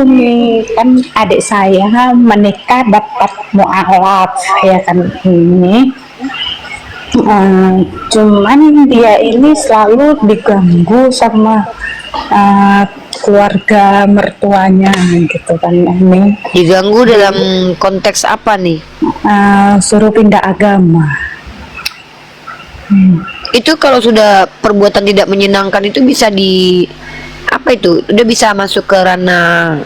Ini kan adik saya menikah dapat mualaf ya kan ini. Cuman dia ini selalu diganggu sama keluarga mertuanya gitu kan ini. Diganggu dalam konteks apa nih? Suruh pindah agama. Itu kalau sudah perbuatan tidak menyenangkan itu bisa di apa itu? Udah bisa masuk ke ranah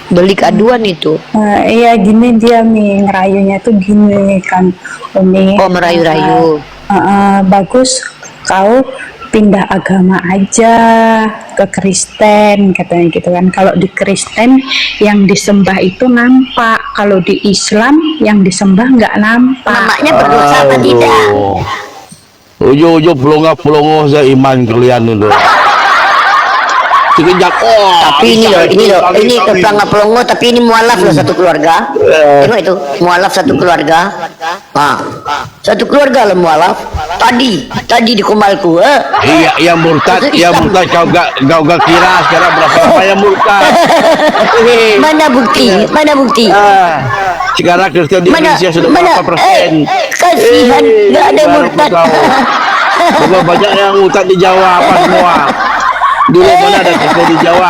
delik aduan itu. Iya gini dia ngerayunya tuh gini kan Umi. Oh, merayu-rayu. Bagus kau pindah agama aja ke Kristen katanya gitu kan. Kalau di Kristen yang disembah itu nampak, kalau di Islam yang disembah nggak nampak. Mamanya berdosa apa tidak? Ujo-ujo pelongo-pelongo iman kalian dulu. Sekejap, Tapi ini tetangga pelongo, tapi ini mualaf loh satu keluarga. Tengok itu, mualaf satu keluarga. Satu keluarga loh mualaf. Tadi di kumalku. Iya, yang murtad kau gak kira sekarang berapa yang murtad. Mana bukti? Sekarang Kristen di Indonesia sudah berapa persen? Kasihan, gak ada murtad. Banyak yang murtad di Jawa apa semua. Dulu mana ada Kristen di Jawa?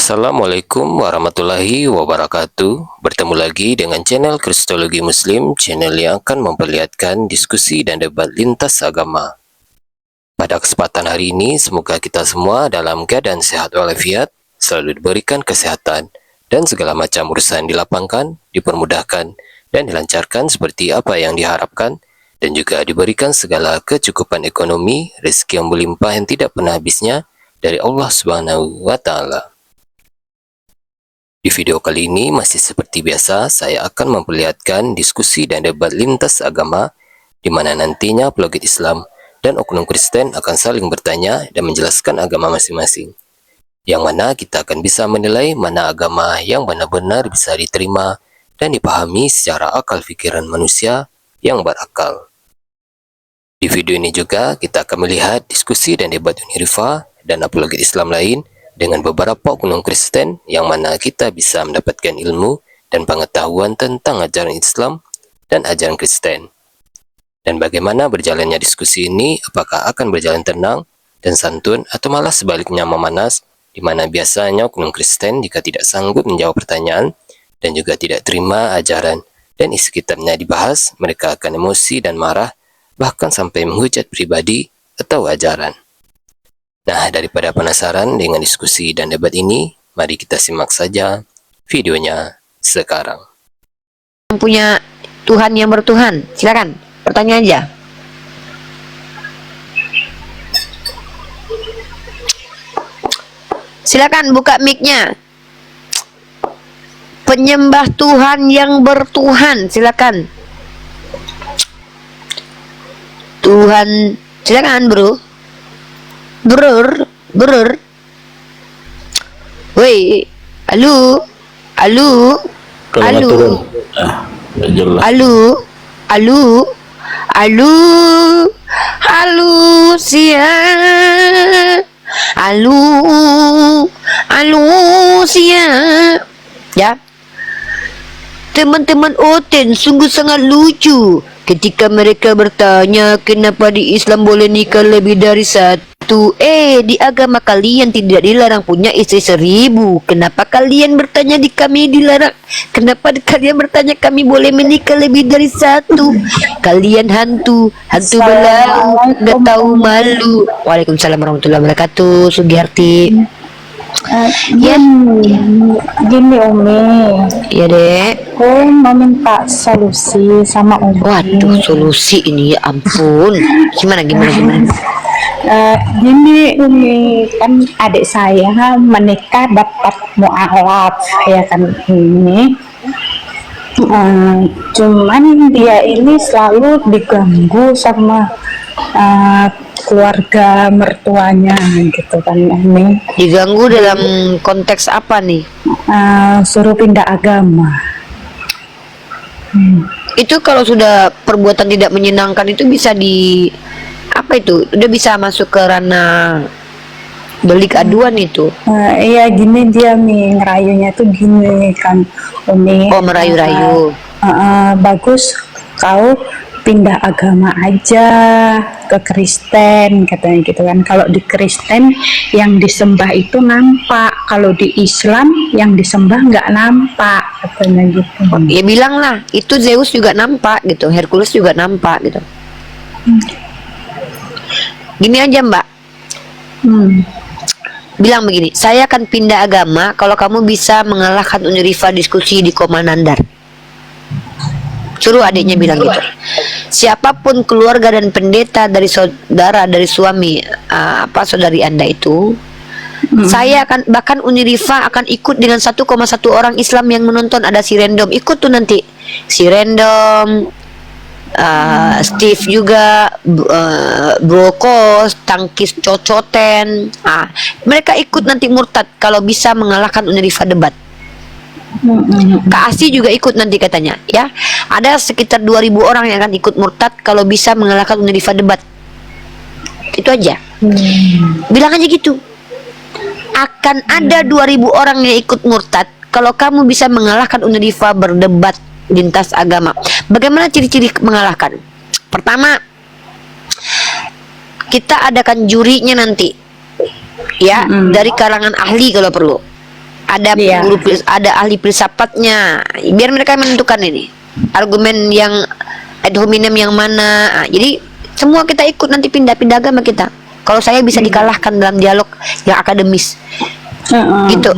Assalamualaikum warahmatullahi wabarakatuh. Bertemu lagi dengan channel Kristologi Muslim, channel yang akan memperlihatkan diskusi dan debat lintas agama. Pada kesempatan hari ini, semoga kita semua dalam keadaan sehat walafiat, selalu diberikan kesehatan, dan segala macam urusan dilapangkan, dipermudahkan, dan dilancarkan seperti apa yang diharapkan, dan juga diberikan segala kecukupan ekonomi, rezeki yang berlimpah yang tidak pernah habisnya dari Allah Subhanahu wa Ta'ala. Di video kali ini masih seperti biasa, saya akan memperlihatkan diskusi dan debat lintas agama di mana nantinya apologet Islam dan oknum Kristen akan saling bertanya dan menjelaskan agama masing-masing. Yang mana kita akan bisa menilai mana agama yang benar-benar bisa diterima dan dipahami secara akal pikiran manusia yang berakal. Di video ini juga kita akan melihat diskusi dan debat Unirifa dan apologet Islam lain dengan beberapa oknum Kristen yang mana kita bisa mendapatkan ilmu dan pengetahuan tentang ajaran Islam dan ajaran Kristen. Dan bagaimana berjalannya diskusi ini, apakah akan berjalan tenang dan santun atau malah sebaliknya memanas, di mana biasanya oknum Kristen jika tidak sanggup menjawab pertanyaan dan juga tidak terima ajaran dan isi kitabnya dibahas, mereka akan emosi dan marah, bahkan sampai menghujat pribadi atau ajaran. Nah, daripada penasaran dengan diskusi dan debat ini, mari kita simak saja videonya sekarang. Punya Tuhan yang bertuhan, silakan pertanyaan aja. Silakan buka mic-nya. Penyembah Tuhan yang bertuhan, silakan. Tuhan, silakan bro. Brur. Woi, halo. Siap. Ya. Teman-teman Oten sungguh sangat lucu ketika mereka bertanya kenapa di Islam boleh nikah lebih dari satu. hantu. Di agama kalian tidak dilarang punya istri 1000. Kenapa kalian bertanya di kami dilarang? Kenapa kalian bertanya kami boleh menikah lebih dari 1? Kalian hantu belau, nggak tahu malu. Waalaikumsalam warahmatullahi wabarakatuh. Sugiyarti. Gini Umi, Ya dek. aku mau minta solusi sama Umi. Waduh, solusi ini, ya ampun. Gimana? Gini Umi, kan adik saya menikah dapat mualaf ya kan ini. Cuman dia ini selalu diganggu sama keluarga mertuanya gitu kan Umi. Diganggu dalam konteks apa nih? Suruh pindah agama. Itu kalau sudah perbuatan tidak menyenangkan itu bisa apa itu? Udah bisa masuk ke ranah delik aduan itu. Iya gini dia ngerayunya tuh gini kan Umi. Oh, merayu-rayu. Bagus kau pindah agama aja ke Kristen katanya gitu kan. Kalau di Kristen yang disembah itu nampak, kalau di Islam yang disembah nggak nampak katanya gitu. Ya bilang lah, itu Zeus juga nampak gitu, Hercules juga nampak gitu. Gini aja Mbak, bilang begini, saya akan pindah agama kalau kamu bisa mengalahkan Uniriva diskusi di Komanandar. Suruh adiknya bilang gitu. Siapapun keluarga dan pendeta dari saudara, dari suami, saudari Anda itu, saya akan, bahkan Uniriva akan ikut dengan 1,1 orang Islam yang menonton. Ada si Random ikut tuh nanti, si Random, Steve juga, Brokos, Tangkis Cocoten, mereka ikut nanti murtad kalau bisa mengalahkan Uniriva debat. Kak Asi juga ikut nanti katanya, ya. Ada sekitar 2000 orang yang akan ikut murtad kalau bisa mengalahkan Uniriva debat. Itu aja. Bilang aja gitu. Akan ada 2000 orang yang ikut murtad kalau kamu bisa mengalahkan Uniriva berdebat lintas agama. Bagaimana ciri-ciri mengalahkan? Pertama, kita adakan jurinya nanti, ya, dari kalangan ahli kalau perlu. Ada guru, ada ahli filsafatnya, biar mereka menentukan ini argumen yang ad hominem yang mana. Jadi semua kita ikut nanti pindah-pindah agama kita. Kalau saya bisa dikalahkan dalam dialog yang akademis, gitu.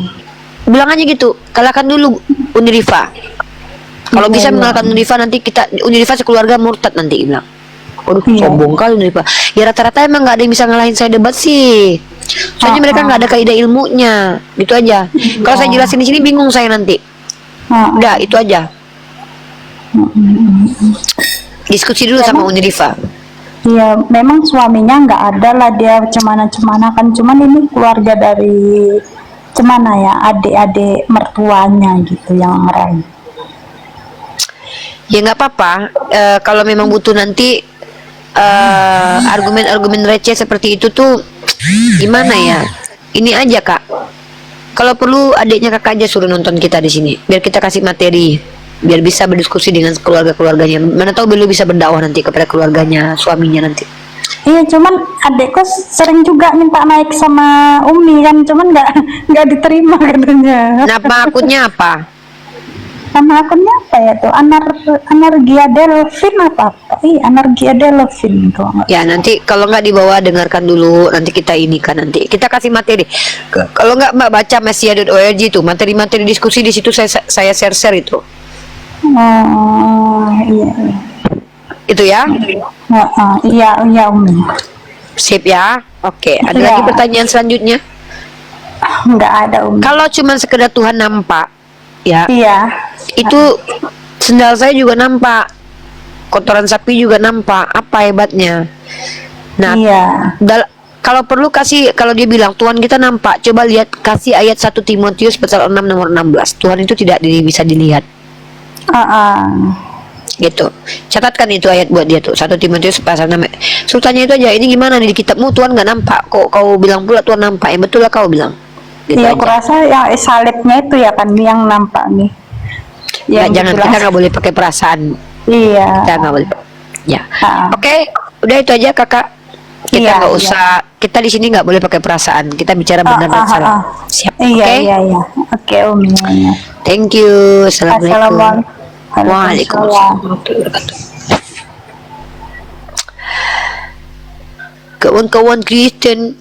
Bilang aja gitu, kalahkan dulu Uniriva. Kalau bisa mengalahkan Uniriva, nanti kita Uniriva sekeluarga murtad nanti bilang. Aduh, sombong kali Uniriva. Ya rata-rata emang nggak ada yang bisa ngalahin saya debat sih. Soalnya mereka nggak ada kaidah ilmunya, gitu aja. Kalau saya jelasin di sini bingung saya nanti. Udah, itu aja. Diskusi dulu sama Uniriva. Iya, memang suaminya nggak ada lah, dia cemana-cemana kan. Cuman ini keluarga dari cemana ya, adik-adik mertuanya gitu yang ngerayu. Ya nggak apa-apa. Kalau memang butuh nanti argumen-argumen receh seperti itu tuh gimana ya? Ini aja Kak. Kalau perlu adiknya Kakak aja suruh nonton kita di sini, biar kita kasih materi, biar bisa berdiskusi dengan keluarga-keluarganya. Mana tahu beliau bisa berdakwah nanti kepada keluarganya, suaminya nanti. Iya, cuman adekku sering juga minta naik sama Umi kan, cuman nggak diterima katanya. Nama akunnya apa? Nama akunnya apa ya tuh? Anargia Delvin apa? Anargia Delvin tuh. Ya nanti kalau nggak dibawa dengarkan dulu, nanti kita ini kan nanti kita kasih materi. Kalau nggak Mbak baca mesia.org itu materi-materi diskusi di situ saya share itu. Oh iya. Itu ya? Iya Umi. Sip ya. Oke. Ada Iya. lagi pertanyaan selanjutnya? Nggak ada Umi. Kalau cuma sekedar Tuhan nampak, ya. Iya. Itu sendal saya juga nampak, kotoran sapi juga nampak. Apa hebatnya? Nah, Iya. kalau perlu kasih, kalau dia bilang Tuhan kita nampak, coba lihat, kasih ayat 1 Timotius pasal 6 nomor 16. Tuhan itu tidak bisa dilihat. Gitu. Catatkan itu ayat buat dia tuh, 1 Timotius pasal 6. Sultannya itu aja, ini gimana nih di kitabmu Tuhan nggak nampak, kok kau bilang pula Tuhan nampak? Yang betul lah kau bilang. Gitu Iya, aja. aku rasa yang salibnya itu ya kan yang nampak nih. Ya, Yang jangan, kita nggak boleh pakai perasaan. Iya. Kita nggak boleh. Ya. Ah. Oke, udah itu aja Kakak. Kita Iya, nggak iya. usah, kita di sini nggak boleh pakai perasaan. Kita bicara benar dan salah. Siap. Iya, Oke? iya, iya. Oke, Umi. Iya. Thank you. Assalamualaikum. Assalamualaikum. Waalaikumsalam warahmatullahi wabarakatuh. Kawan-kawan Kristen,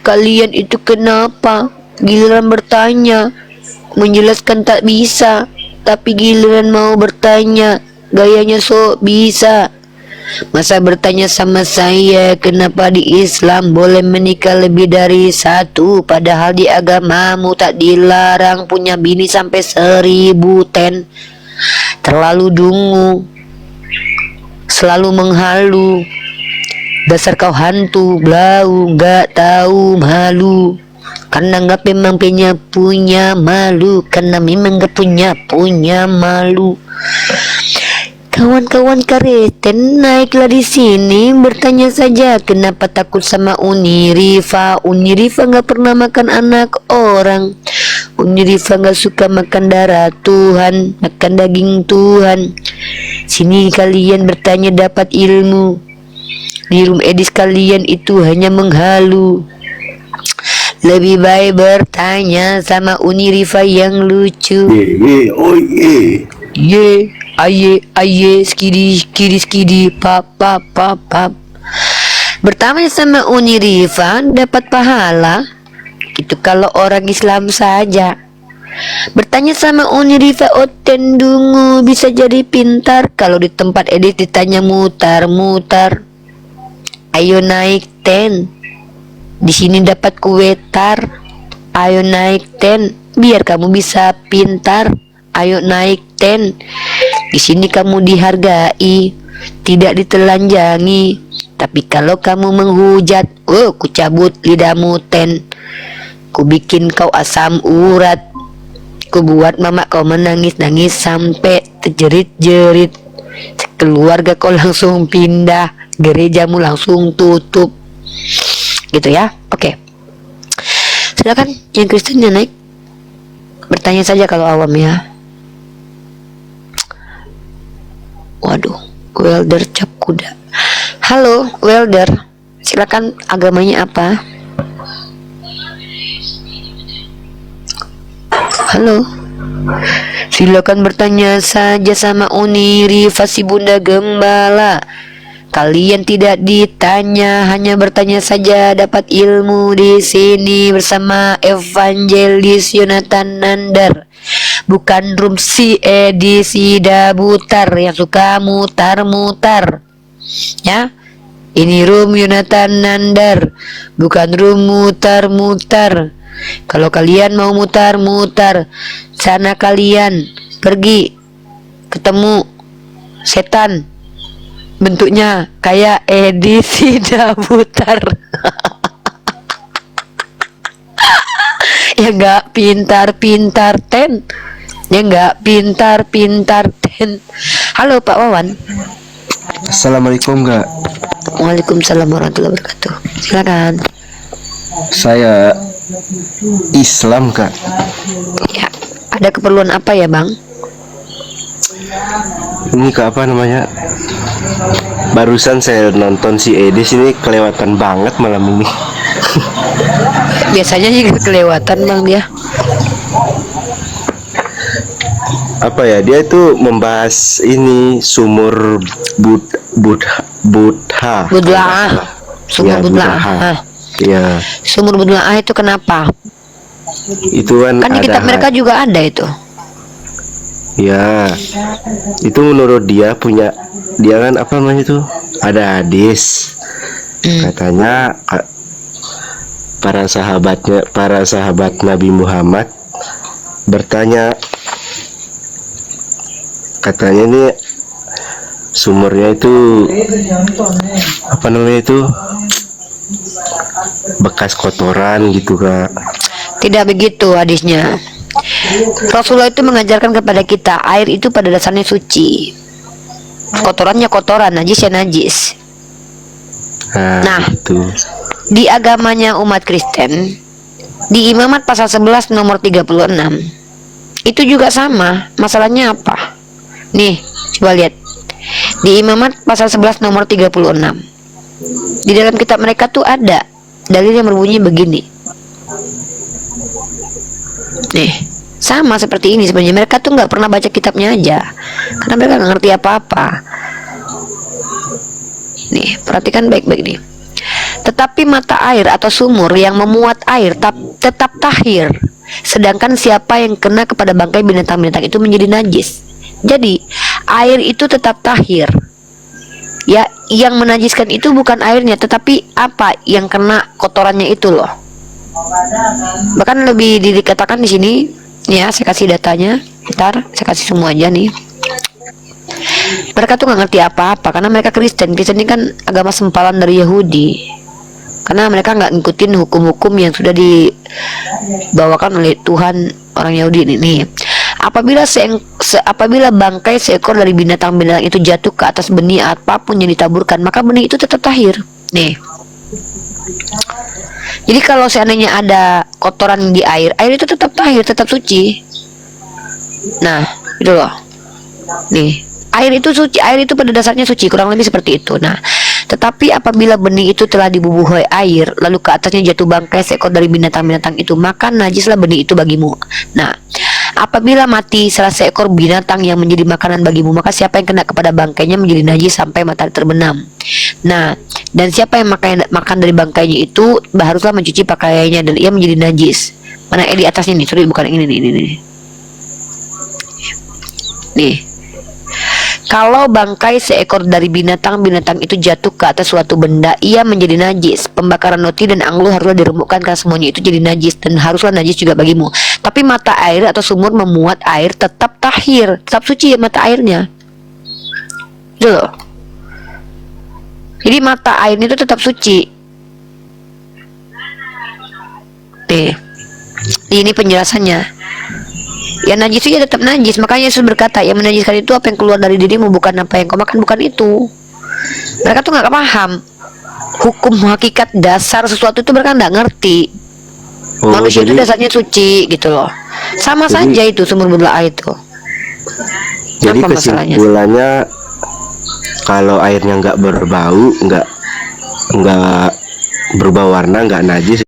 kalian itu kenapa giliran bertanya, menjelaskan tak bisa, tapi giliran mau bertanya, gayanya sok bisa. Masa bertanya sama saya, kenapa di Islam boleh menikah lebih dari satu, padahal di agamamu tak dilarang punya bini sampai 1000 ten. Terlalu dungu, selalu menghalu. Dasar kau hantu, blau, gak tahu malu. Karena gak memang punya malu, karena memang gak punya malu. Kawan-kawan Kristen, naiklah di sini, bertanya saja kenapa takut sama Uni Rifa. Uni Rifa gak pernah makan anak orang. Uni Rifa gak suka makan darah Tuhan, makan daging Tuhan. Sini kalian bertanya dapat ilmu. Di room edis kalian itu hanya menghalu. Lebih baik bertanya sama Uni Rifa yang lucu. Ye, aye, skidi, pap. Bertanya sama Uni Rifa dapat pahala. Itu kalau orang Islam saja. Bertanya sama Uni Rifa oten dungu bisa jadi pintar. Kalau di tempat edit ditanya mutar. Ayo naik 10. Di sini dapat kue tar. Ayo naik 10 biar kamu bisa pintar. Ayo naik 10. Di sini kamu dihargai, tidak ditelanjangi. Tapi kalau kamu menghujat, ku cabut lidahmu 10. Ku bikin kau asam urat. Ku buat mama kau menangis-nangis sampai terjerit-jerit. Keluarga kau langsung pindah, gerejamu langsung tutup. Gitu ya. Oke. Silakan yang Kristennya naik. Bertanya saja kalau awam ya. Waduh, welder cap kuda. Halo, welder. Silakan agamanya apa? Halo. Silakan bertanya saja sama Uni Rifa si Bunda Gembala. Kalian tidak ditanya, hanya bertanya saja dapat ilmu di sini bersama Evangelis Yonatan Nandar. Bukan room si edisi Dabutar yang suka mutar-mutar. Ya. Ini room Yonatan Nandar, bukan room mutar-mutar. Kalau kalian mau mutar-mutar, sana kalian pergi ketemu setan. Bentuknya kayak edisi Dabutar. Ya enggak pintar-pintar 10. Ya enggak pintar-pintar 10. Halo Pak Wawan. Assalamualaikum Kak. Waalaikumsalam warahmatullahi wabarakatuh. Silakan. Saya Islam Kak. Ya, ada keperluan apa ya Bang? Ini Kak apa namanya? Barusan saya nonton si Edis ini kelewatan banget malam ini. Biasanya juga kelewatan Bang dia. Apa ya, dia itu membahas ini sumur Buddha. Budlaah. Sumur Ya, Budlaah. Ya, Sumur Budlaah itu kenapa? itu kan Kan di ada kitab mereka juga ada itu. ya, itu menurut dia kan apa namanya itu, ada hadis katanya para sahabat Nabi Muhammad bertanya, katanya ini sumurnya itu apa namanya itu bekas kotoran gitu Kak. Tidak begitu hadisnya. Rasulullah itu mengajarkan kepada kita air itu pada dasarnya suci. Kotorannya kotoran, najis ya najis. Nah, itu di agamanya umat Kristen, di Imamat pasal 11 nomor 36 itu juga sama. Masalahnya apa? Nih, coba lihat. Di Imamat pasal 11 nomor 36. Di dalam kitab mereka tuh ada dalil yang berbunyi begini. Nih, sama seperti ini sebenarnya. Mereka tuh nggak pernah baca kitabnya aja, karena mereka nggak ngerti apa-apa. Nih, perhatikan baik-baik nih. Tetapi mata air atau sumur yang memuat air tetap tahir, sedangkan siapa yang kena kepada bangkai binatang-binatang itu menjadi najis. Jadi, air itu tetap tahir. Ya, yang menajiskan itu bukan airnya, tetapi apa yang kena kotorannya itu loh. Bahkan lebih dikatakan di sini, ya, saya kasih datanya. Ntar saya kasih semua aja nih. Mereka tuh nggak ngerti apa-apa karena mereka Kristen. Kristen ini kan agama sempalan dari Yahudi. Karena mereka nggak ngikutin hukum-hukum yang sudah dibawakan oleh Tuhan orang Yahudi ini. Apabila bangkai seekor dari binatang-binatang itu jatuh ke atas benih apapun yang ditaburkan, maka benih itu tetap tahir. Nih. Jadi kalau seandainya ada kotoran di air itu tetap tahir, tetap suci. Nah, itu loh. Nih, air itu suci, air itu pada dasarnya suci, kurang lebih seperti itu. Nah, tetapi apabila benih itu telah dibubuhi air, lalu ke atasnya jatuh bangkai seekor dari binatang-binatang itu, maka najislah benih itu bagimu. Nah, apabila mati salah seekor binatang yang menjadi makanan bagimu, maka siapa yang kena kepada bangkainya menjadi najis sampai matahari terbenam. Nah, dan siapa yang makan dari bangkainya itu haruslah mencuci pakaiannya dan ia menjadi najis. Mana di atasnya nih, sorry bukan ini nih. Nih. Kalau bangkai seekor dari binatang-binatang itu jatuh ke atas suatu benda, ia menjadi najis. Pembakaran roti dan anglo haruslah diremukkan karena semuanya itu jadi najis dan haruslah najis juga bagimu. Tapi mata air atau sumur memuat air tetap tahir, tetap suci mata airnya. Itu loh. Jadi mata airnya itu tetap suci. Nih, ini penjelasannya. Ya najis itu ya tetap najis. Makanya Yesus berkata, yang menajiskan itu apa yang keluar dari dirimu, bukan apa yang kau makan, bukan itu. Mereka tuh nggak paham hukum hakikat dasar sesuatu itu, mereka nggak ngerti. Manusia itu dasarnya suci gitu loh. Sama saja itu sumur berdoa itu. Jadi Apa masalahnya? kesimpulannya, kalau airnya nggak berbau, nggak berubah warna, nggak najis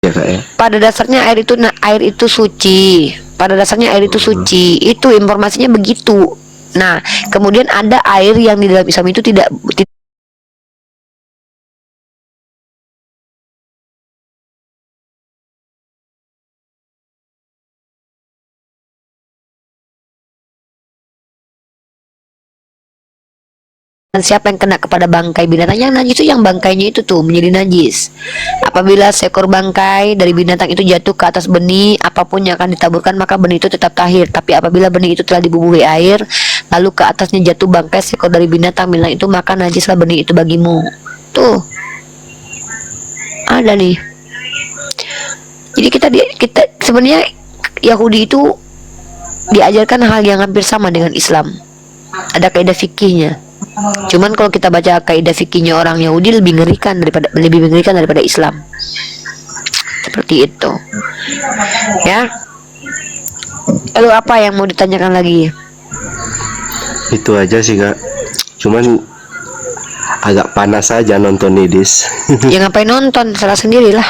ya kak ya. Pada dasarnya air itu suci. Pada dasarnya air itu suci. Itu informasinya begitu. Nah, kemudian ada air yang di dalam Islam itu tidak dan siapa yang kena kepada bangkai binatang yang najis itu, yang bangkainya itu tuh menjadi najis. Apabila seekor bangkai dari binatang itu jatuh ke atas benih apapun yang akan ditaburkan, maka benih itu tetap tahir. Tapi apabila benih itu telah dibubuhi air, lalu ke atasnya jatuh bangkai seekor dari binatang itu, maka najislah benih itu bagimu. Tuh ada nih. Jadi kita sebenarnya Yahudi itu diajarkan hal yang hampir sama dengan Islam. Ada kaidah fikihnya. Cuman kalau kita baca kaidah fikihnya orang Yahudi lebih mengerikan daripada Islam. Seperti itu. Ya. Lalu apa yang mau ditanyakan lagi? Itu aja sih kak. Cuman agak panas aja nonton Nidis. Ya ngapain nonton? Salah sendirilah.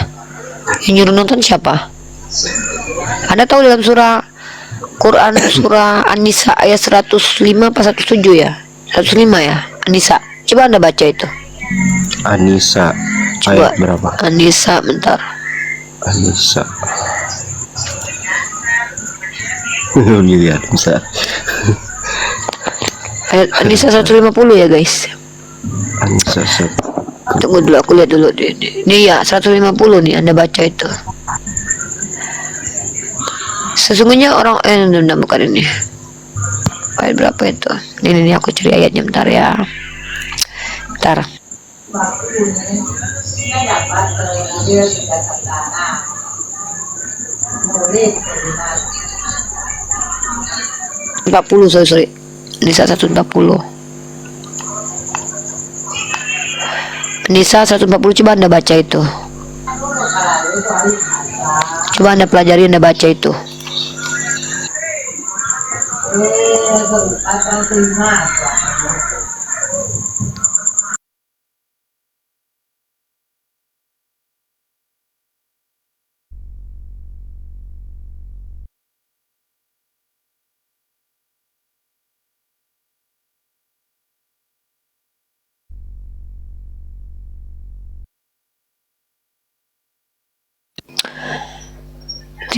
Yang nyuruh nonton siapa? Anda tahu dalam surah Quran surah An-Nisa ayat 105 apa 107 ya? 105 ya, An-Nisa. Coba Anda baca itu. An-Nisa Coba. ayat berapa? An-Nisa, bentar. An-Nisa. Lihat bisa. Ayat An-Nisa 150 ya guys. An-Nisa. Tunggu dulu, aku lihat dulu. Ini ya 150 nih, Anda baca itu. Sesungguhnya orang bukan ini. Ayat berapa itu? Ini aku cari ayatnya bentar ya. Bentar. sorry. Nisa 140. Nisa 140, coba Anda baca itu. Coba Anda pelajari, Anda baca itu.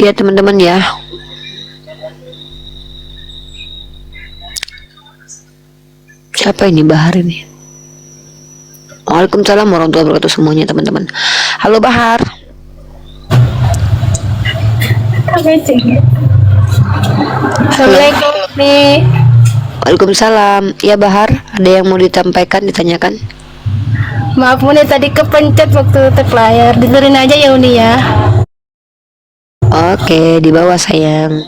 gitu ya teman-teman ya. Siapa ini Bahar ini? Waalaikumsalam warahmatullahi wabarakatuh semuanya teman-teman. Halo Bahar. Assalamualaikum nih. Waalaikumsalam. Ya Bahar, ada yang mau disampaikan, ditanyakan? Maaf Uni tadi kepencet waktu tap layar. Dengerin aja ya Uni ya. Oke, di bawah sayang.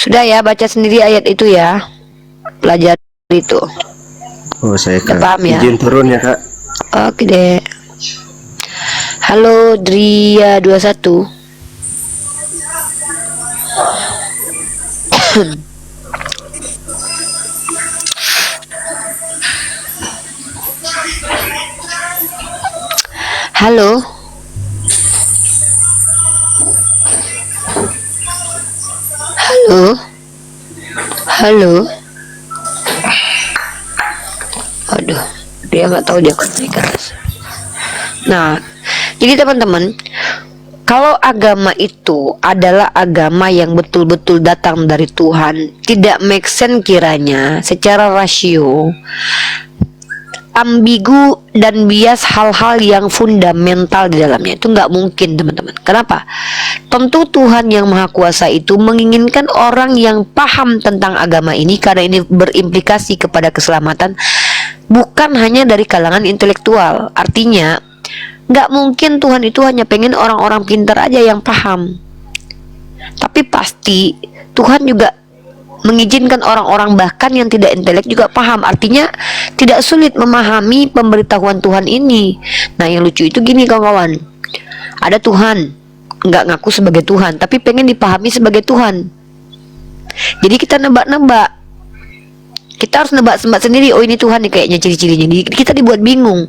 Sudah ya, baca sendiri ayat itu ya. Belajar itu. Oh, saya Udah Kak. paham ya? Izin turun ya, Kak. Oke deh. Halo Dria 21. Halo. Halo. Halo. Aduh, dia nggak tahu dia akan naik ke atas. Nah, jadi teman-teman, kalau agama itu adalah agama yang betul-betul datang dari Tuhan, tidak make sense kiranya secara rasio ambigu dan bias hal-hal yang fundamental di dalamnya. Itu nggak mungkin teman-teman. Kenapa? Tentu Tuhan yang Maha Kuasa itu menginginkan orang yang paham tentang agama ini, karena ini berimplikasi kepada keselamatan, bukan hanya dari kalangan intelektual. Artinya nggak mungkin Tuhan itu hanya pengen orang-orang pintar aja yang paham, tapi pasti Tuhan juga mengizinkan orang-orang bahkan yang tidak intelek juga paham. Artinya tidak sulit memahami pemberitahuan Tuhan ini. Nah yang lucu itu gini kawan-kawan, ada Tuhan nggak ngaku sebagai Tuhan tapi pengen dipahami sebagai Tuhan. Jadi kita nebak-nebak, kita harus nebak-nebak sendiri. Oh ini Tuhan nih kayaknya ciri-cirinya. Jadi kita dibuat bingung.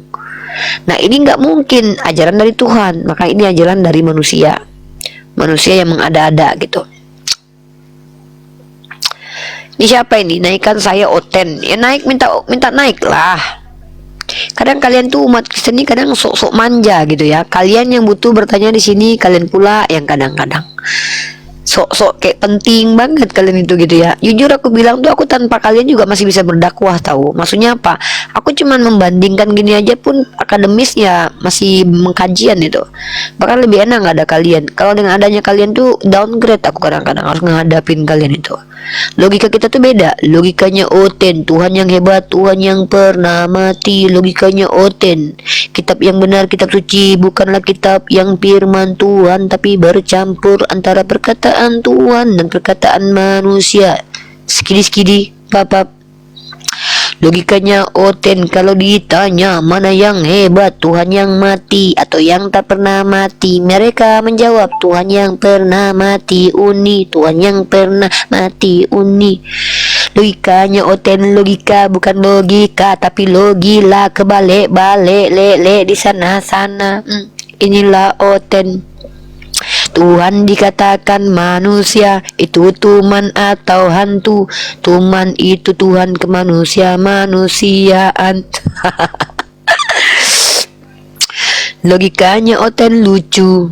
Nah ini nggak mungkin ajaran dari Tuhan, maka ini ajaran dari manusia, manusia yang mengada-ada gitu. Ini siapa ini? Naikkan saya Oten. Ya naik, minta naik lah. Kadang kalian tuh umat Kristen ini kadang sok-sok manja gitu ya. Kalian yang butuh bertanya di sini, kalian pula yang kadang-kadang sok-sok kayak penting banget kalian itu gitu ya. Jujur aku bilang tuh, aku tanpa kalian juga masih bisa berdakwah tahu. Maksudnya apa? Aku cuman membandingkan gini aja pun akademis ya, masih mengkajian itu. Bahkan lebih enak nggak ada kalian. Kalau dengan adanya kalian tuh downgrade aku kadang-kadang harus ngadapin kalian itu. Logika kita tuh beda. Logikanya Oten, Tuhan yang hebat, Tuhan yang pernah mati. Logikanya Oten, kitab yang benar, kitab suci, bukanlah kitab yang firman Tuhan, tapi bercampur antara perkataan Tuhan dan perkataan manusia. Skidi-skidi, papap. Logikanya Oten, kalau ditanya mana yang hebat, Tuhan yang mati atau yang tak pernah mati, mereka menjawab Tuhan yang pernah mati. Uni, Tuhan yang pernah mati. Uni. Logikanya Oten, logika bukan logika tapi logila, kebalik-balik, lele di sana-sana. Inilah Oten. Tuhan dikatakan manusia, itu tuman atau hantu. Tuman itu Tuhan, kemanusia-manusiaan. Logikanya Oten lucu.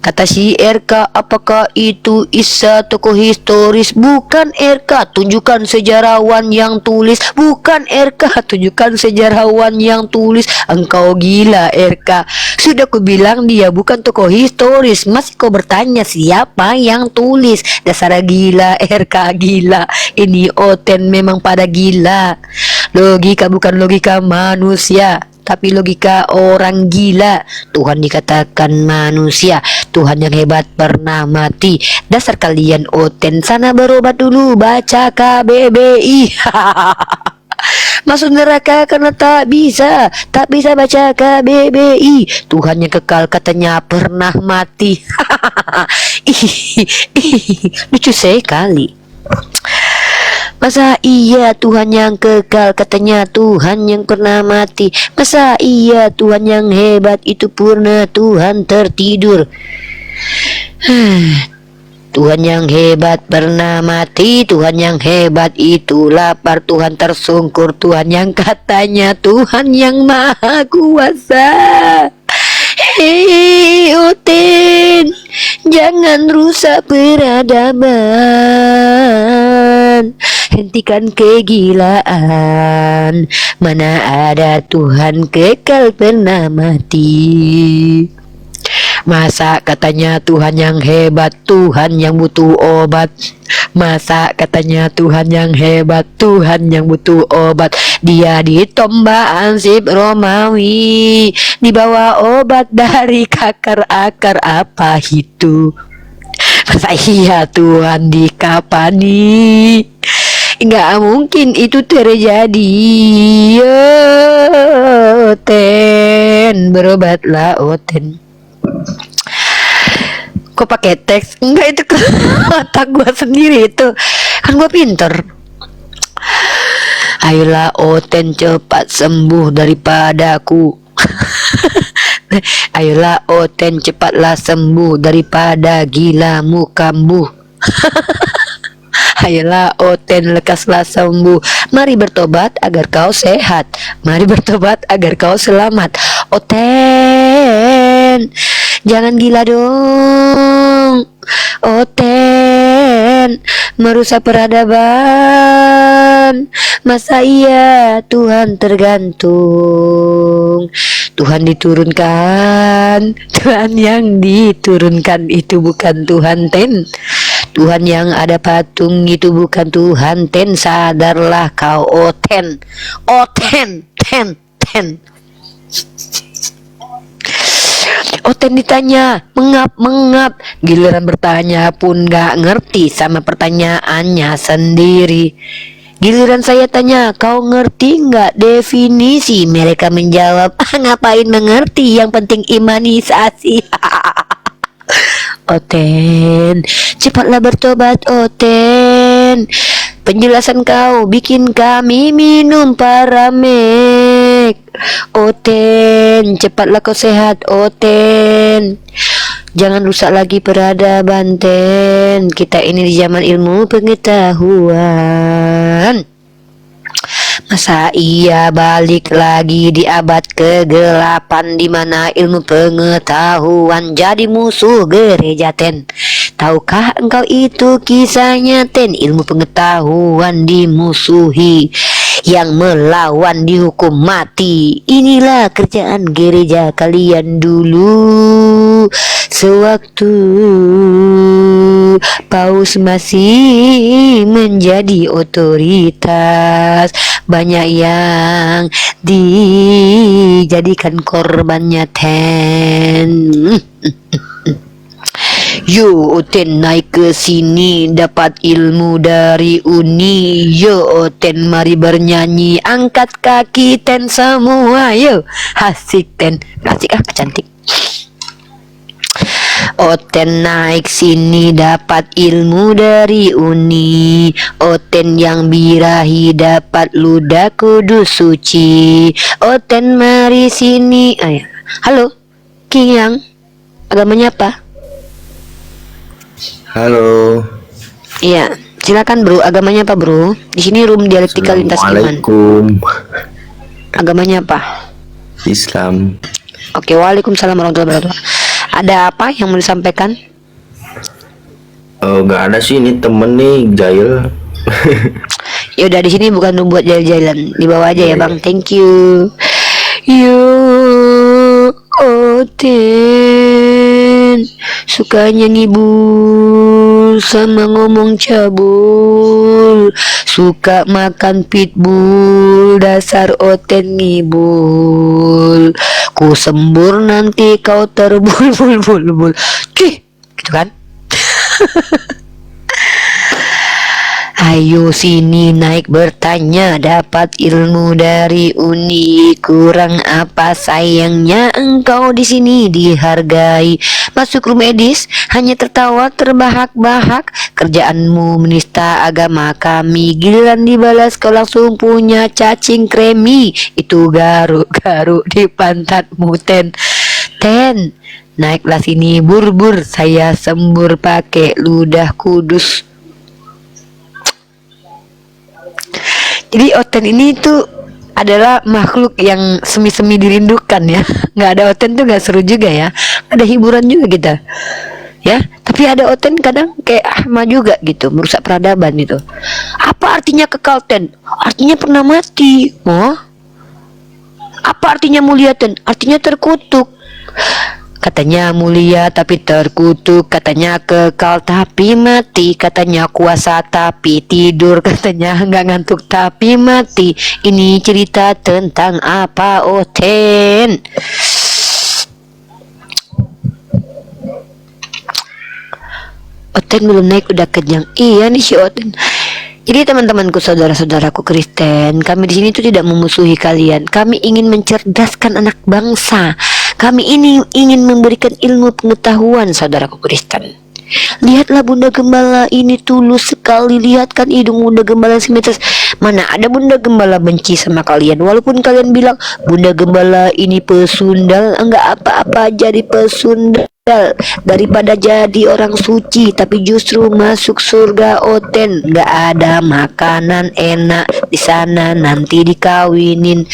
Kata si RK, apakah itu Isa tokoh historis? Bukan RK, tunjukkan sejarawan yang tulis. Bukan RK, tunjukkan sejarawan yang tulis. Engkau gila RK. Sudah ku bilang dia bukan tokoh historis, masih kau bertanya siapa yang tulis. Dasar gila RK, gila. Ini Oten memang pada gila. Logika bukan logika manusia, tapi logika orang gila. Tuhan dikatakan manusia, Tuhan yang hebat pernah mati. Dasar kalian Oten, sana berobat dulu, baca KBBI. Masuk neraka karena tak bisa baca KBBI. Tuhan yang kekal katanya pernah mati. Lucu sekali. Masa iya Tuhan yang kekal katanya Tuhan yang pernah mati? Masa iya Tuhan yang hebat itu purna Tuhan tertidur? Tuhan yang hebat pernah mati, Tuhan yang hebat itu lapar, Tuhan tersungkur, Tuhan yang katanya Tuhan yang maha kuasa. Hei Oten, jangan rusak peradaban, hentikan kegilaan. Mana ada Tuhan kekal pernah mati. Masa katanya Tuhan yang hebat, Tuhan yang butuh obat. Masa katanya Tuhan yang hebat, Tuhan yang butuh obat. Dia ditomba ansip Romawi, dibawa obat dari akar-akar apa itu. Masa iya Tuhan dikapani? Nggak mungkin itu terjadi. Oten, berobatlah Oten. Kok pakai teks? Enggak, itu otak gua sendiri itu. Kan gua pinter. Ayolah Oten cepat sembuh daripadaku. Ayolah Oten cepatlah sembuh daripada gilamu kambuh. Ayolah Oten lekaslah sembuh. Mari bertobat agar kau sehat. Mari bertobat agar kau selamat. Oten, jangan gila dong. Oten, merusak peradaban. Masa iya Tuhan tergantung? Tuhan diturunkan. Tuhan yang diturunkan itu bukan Tuhan Ten. Tuhan yang ada patung itu bukan Tuhan Ten. Sadarlah kau Oten. Oten, Ten, Ten. Oten ditanya, mengap, giliran bertanya pun gak ngerti sama pertanyaannya sendiri. Giliran saya tanya, kau ngerti nggak definisi? Mereka menjawab, ngapain mengerti, yang penting imanisasi. Oten, cepatlah bertobat Oten. Penjelasan kau bikin kami minum Paramek. Oten, cepatlah kau sehat Oten. Jangan rusak lagi peradaban Ten. Kita ini di zaman ilmu pengetahuan. Masa iya balik lagi di abad ke-8 di mana ilmu pengetahuan jadi musuh gereja Ten. Tahukah engkau itu kisahnya Ten? Ilmu pengetahuan dimusuhi, yang melawan dihukum mati. Inilah kerjaan gereja kalian dulu, sewaktu Paus masih menjadi otoritas. Banyak yang dijadikan korbannya Ten. Yo Oten naik ke sini dapat ilmu dari Uni. Yo Oten mari bernyanyi, angkat kaki Ten semua. Yo asik Ten, asik cantik. Oten naik sini dapat ilmu dari Uni. Oten yang birahi dapat ludah kudus suci. Oten mari sini. Halo King Yang, agamanya apa? Halo. Iya, silakan bro. Agamanya apa bro? Di sini room dialektika lintas iman. Assalamualaikum. Agamanya apa? Islam. Oke, waalaikumsalam warahmatullahi wabarakatuh. Ada apa yang mau disampaikan? Oh, nggak ada sih, ini temen nih Jail. Ya udah, di sini bukan room buat jalan-jalan. Di bawah aja ya bang. Thank you. Yo Oten sukanya ngibul sama ngomong cabul, suka makan pitbull, dasar Oten ngibul. Ku sembur nanti kau terbul-bul-bul-bul. Cih, gitu kan? Ayo sini naik bertanya, dapat ilmu dari Uni. Kurang apa sayangnya engkau di sini dihargai. Masuk room edis hanya tertawa terbahak-bahak. Kerjaanmu menista agama kami. Giliran dibalas kau langsung punya cacing kremi. Itu garuk-garuk di pantatmu Ten. Ten, naiklah sini bur-bur. Saya sembur pakai ludah kudus. Jadi Oten ini tuh adalah makhluk yang semi-semi dirindukan ya. Nggak ada Oten tuh nggak seru juga ya. Ada hiburan juga kita. Ya, tapi ada Oten kadang kayak Ahmad juga gitu, merusak peradaban gitu. Apa artinya kekal Ten? Artinya pernah mati. Oh. Apa artinya mulia Ten? Artinya terkutuk. Katanya mulia tapi terkutuk, katanya kekal tapi mati, katanya kuasa tapi tidur, katanya nggak ngantuk tapi mati. Ini cerita tentang apa Oten? Oten belum naik udah kenyang. Iya nih si Oten. Jadi teman-temanku, saudara-saudaraku Kristen, kami di sini tuh tidak memusuhi kalian. Kami ingin mencerdaskan anak bangsa. Kami ini ingin memberikan ilmu pengetahuan, saudaraku Kristen. Lihatlah Bunda Gembala ini tulus sekali. Lihat kan hidung Bunda Gembala simetris. Mana ada Bunda Gembala benci sama kalian. Walaupun kalian bilang Bunda Gembala ini pesundal, enggak apa-apa jadi pesundal daripada jadi orang suci tapi justru masuk surga Oten. Enggak ada makanan enak di sana, nanti dikawinin.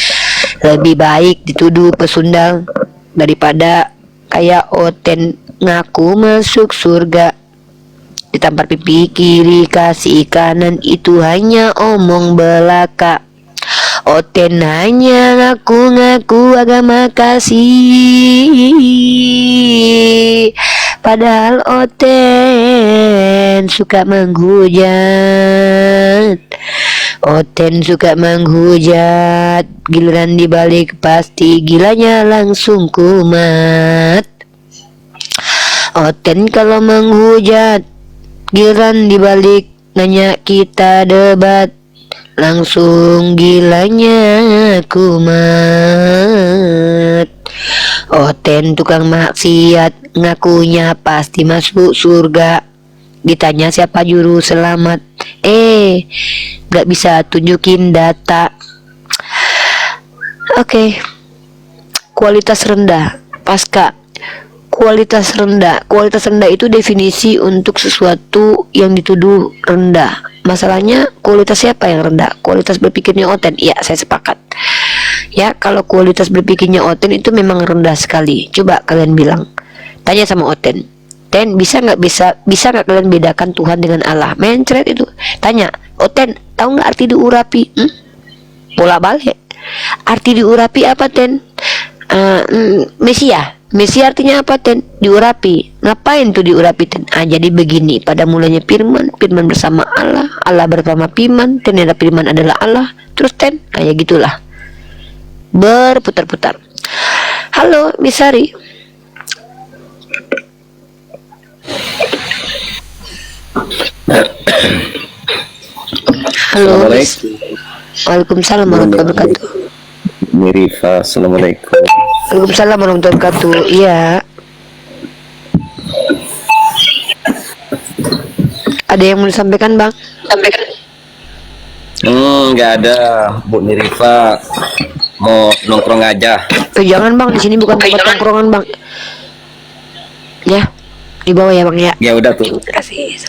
Lebih baik dituduh pesundal daripada kayak Oten ngaku masuk surga. Ditampar pipi kiri kasih kanan, itu hanya omong belaka. Oten hanya ngaku-ngaku agama kasih, padahal Oten suka menghujat. Oten suka menghujat, giliran dibalik pasti gilanya langsung kumat. Oten kalau menghujat, giliran dibalik nanya kita debat, langsung gilanya kumat. Oten tukang maksiat, ngakunya pasti masuk surga. Ditanya siapa juru selamat, gak bisa tunjukin data. Oke. Kualitas rendah, pasca. Kualitas rendah itu definisi untuk sesuatu yang dituduh rendah. Masalahnya kualitas siapa yang rendah? Kualitas berpikirnya Oten. Ya, saya sepakat. Ya, kalau kualitas berpikirnya Oten itu memang rendah sekali. Coba kalian bilang, tanya sama Oten, Ten, bisa nggak kalian bedakan Tuhan dengan Allah? Mencret itu. Tanya, Oten, tahu nggak arti diurapi? Bola balik. Arti diurapi apa, Ten? Mesia artinya apa, Ten? Diurapi. Ngapain tuh diurapi, Ten? Jadi begini, pada mulanya firman bersama Allah, Allah bersama firman, ternyata firman adalah Allah. Terus Ten, ya gitulah. Berputar-putar. Halo, Misari. Halo. Waalaikumsalam warahmatullahi wabarakatuh. Mirifa, assalamualaikum. Waalaikumsalam warahmatullahi wabarakatuh. Iya. Ada yang mau disampaikan, Bang? Sampaikan. Nggak ada, Bu Mirifa. Mau nongkrong aja. Jangan, Bang, di sini bukan tempat nongkrongan, Bang. Ya, di bawah ya, Bang ya. Ya udah tuh. Terima kasih.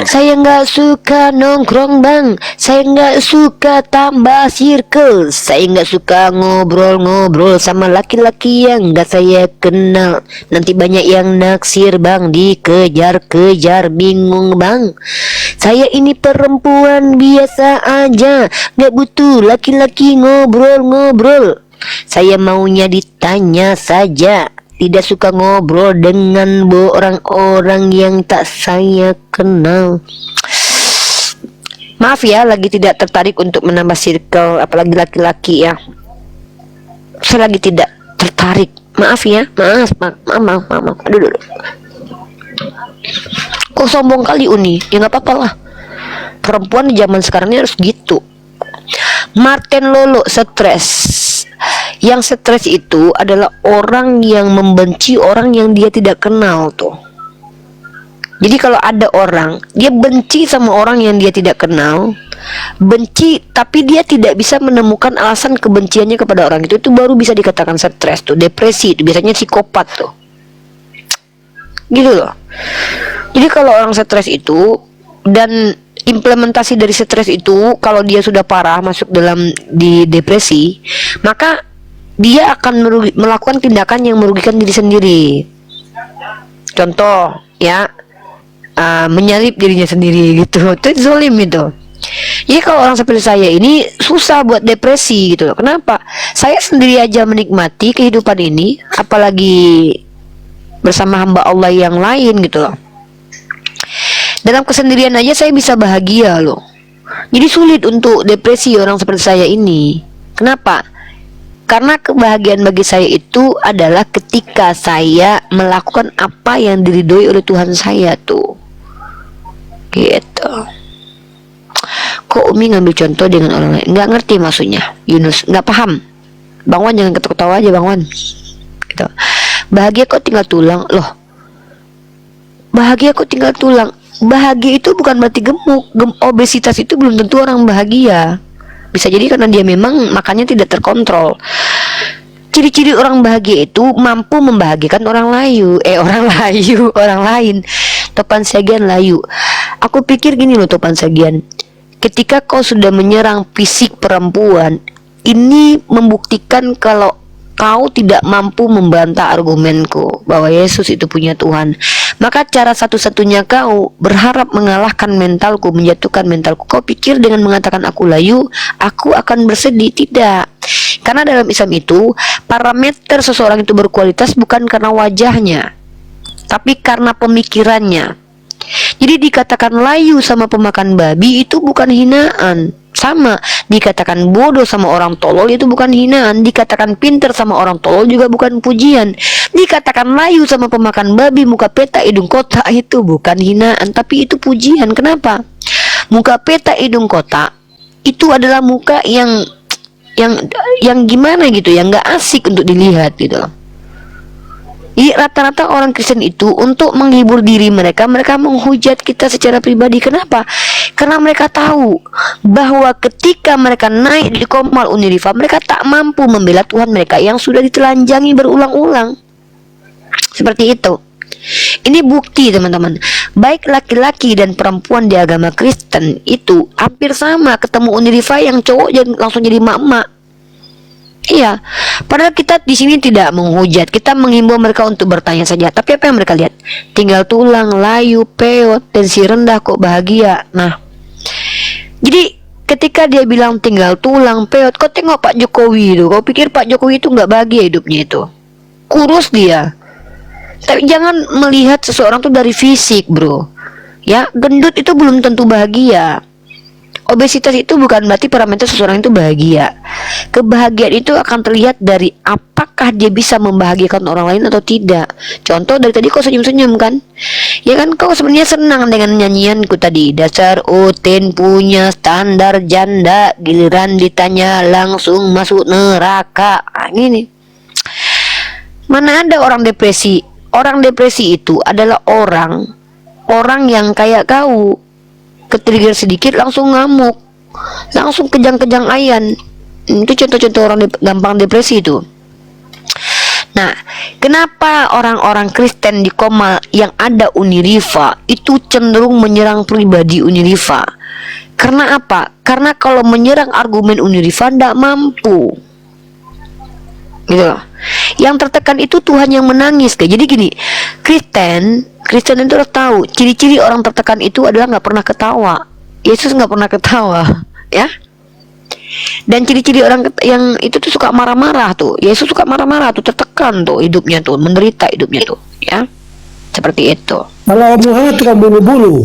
Saya nggak suka nongkrong, Bang. Saya nggak suka tambah circle. Saya nggak suka ngobrol-ngobrol sama laki-laki yang nggak saya kenal. Nanti banyak yang naksir, Bang. Dikejar-kejar, bingung, Bang. Saya ini perempuan biasa aja, nggak butuh laki-laki ngobrol-ngobrol. Saya maunya ditanya saja. Tidak suka ngobrol dengan orang-orang yang tak saya kenal. Maaf ya, lagi tidak tertarik untuk menambah circle, apalagi laki-laki ya. Saya lagi tidak tertarik. Maaf ya, maaf. Aduh. Kok sombong kali Uni? Ya nggak apa-apa lah. Perempuan di zaman sekarang ini harus gitu. Martin Lolo stres. Yang stres itu adalah orang yang membenci orang yang dia tidak kenal tuh. Jadi kalau ada orang, dia benci sama orang yang dia tidak kenal, benci tapi dia tidak bisa menemukan alasan kebenciannya kepada orang itu baru bisa dikatakan stres tuh, depresi itu biasanya psikopat tuh. Gitu loh. Jadi kalau orang stres itu, dan implementasi dari stres itu, kalau dia sudah parah masuk di depresi, maka dia akan melakukan tindakan yang merugikan diri sendiri. Contoh ya, menyalip dirinya sendiri gitu. Itu zalim itu. Jadi kalau orang seperti saya ini susah buat depresi gitu loh. Kenapa? Saya sendiri aja menikmati kehidupan ini, apalagi bersama hamba Allah yang lain gitu loh. Dalam kesendirian aja saya bisa bahagia loh. Jadi sulit untuk depresi orang seperti saya ini. Kenapa? Karena kebahagiaan bagi saya itu adalah ketika saya melakukan apa yang diridhoi oleh Tuhan saya tuh. Gitu. Kok Umi ngambil contoh dengan orang lain? Nggak ngerti maksudnya, Yunus. Nggak paham. Bang Wan jangan ketawa-ketawa aja, Bang Wan. Gitu. Bahagia kok tinggal tulang. Loh, bahagia kok tinggal tulang. Bahagia itu bukan berarti gemuk. Obesitas itu belum tentu orang bahagia. Bisa jadi karena dia memang makannya tidak terkontrol. Ciri-ciri orang bahagia itu mampu membahagiakan orang lain. Topan Sagian layu. Aku pikir gini loh Topan Sagian. Ketika kau sudah menyerang fisik perempuan, ini membuktikan kalau kau tidak mampu membantah argumenku bahwa Yesus itu punya Tuhan. Maka cara satu-satunya kau berharap mengalahkan mentalku, menjatuhkan mentalku. Kau pikir dengan mengatakan aku layu, aku akan bersedih? Tidak. Karena dalam Islam itu, parameter seseorang itu berkualitas bukan karena wajahnya, tapi karena pemikirannya. Jadi dikatakan layu sama pemakan babi itu bukan hinaan. Sama, dikatakan bodoh sama orang tolol itu bukan hinaan. Dikatakan pinter sama orang tolol juga bukan pujian. Dikatakan layu sama pemakan babi, muka peta hidung kotak itu bukan hinaan, tapi itu pujian. Kenapa? Muka peta hidung kotak itu adalah muka yang gimana gitu, yang nggak asik untuk dilihat gitu. Jadi rata-rata orang Kristen itu untuk menghibur diri mereka menghujat kita secara pribadi. Kenapa? Karena mereka tahu bahwa ketika mereka naik di Komal Uniriva, mereka tak mampu membela Tuhan mereka yang sudah ditelanjangi berulang-ulang. Seperti itu. Ini bukti teman-teman. Baik laki-laki dan perempuan di agama Kristen itu hampir sama. Ketemu Uniriva yang cowok langsung jadi mak-mak. Iya, padahal kita di sini tidak menghujat, kita menghimbau mereka untuk bertanya saja. Tapi apa yang mereka lihat? Tinggal tulang, layu, peot, tensi rendah kok bahagia. Nah, jadi ketika dia bilang tinggal tulang, peot, kau tengok Pak Jokowi itu, kau pikir Pak Jokowi itu nggak bahagia hidupnya itu? Kurus dia. Tapi jangan melihat seseorang tuh dari fisik, bro. Ya, gendut itu belum tentu bahagia. Obesitas itu bukan berarti parameter seseorang itu bahagia. Kebahagiaan itu akan terlihat dari apakah dia bisa membahagiakan orang lain atau tidak. Contoh dari tadi kau senyum-senyum kan? Ya kan kau sebenarnya senang dengan nyanyianku tadi. Dasar Oten punya standar janda, giliran ditanya langsung masuk neraka. Nah, gini. Mana ada orang depresi? Orang depresi itu adalah orang yang kayak kau. Ketrigger sedikit langsung ngamuk, langsung kejang-kejang ayan. Itu contoh-contoh orang gampang depresi itu. Nah, kenapa orang-orang Kristen di Komal yang ada Uniriva itu cenderung menyerang pribadi Uniriva? Karena apa? Karena kalau menyerang argumen Uniriva tidak mampu. Gitu loh. Yang tertekan itu Tuhan yang menangis. Jadi gini, Kristen itu harus tahu ciri-ciri orang tertekan itu adalah nggak pernah ketawa. Yesus nggak pernah ketawa, ya. Dan ciri-ciri orang yang itu tuh suka marah-marah tuh. Yesus suka marah-marah tuh, tertekan tuh hidupnya tuh, menderita hidupnya tuh, ya. Seperti itu. Kalau Muhammad tukang bunuh-bunuh.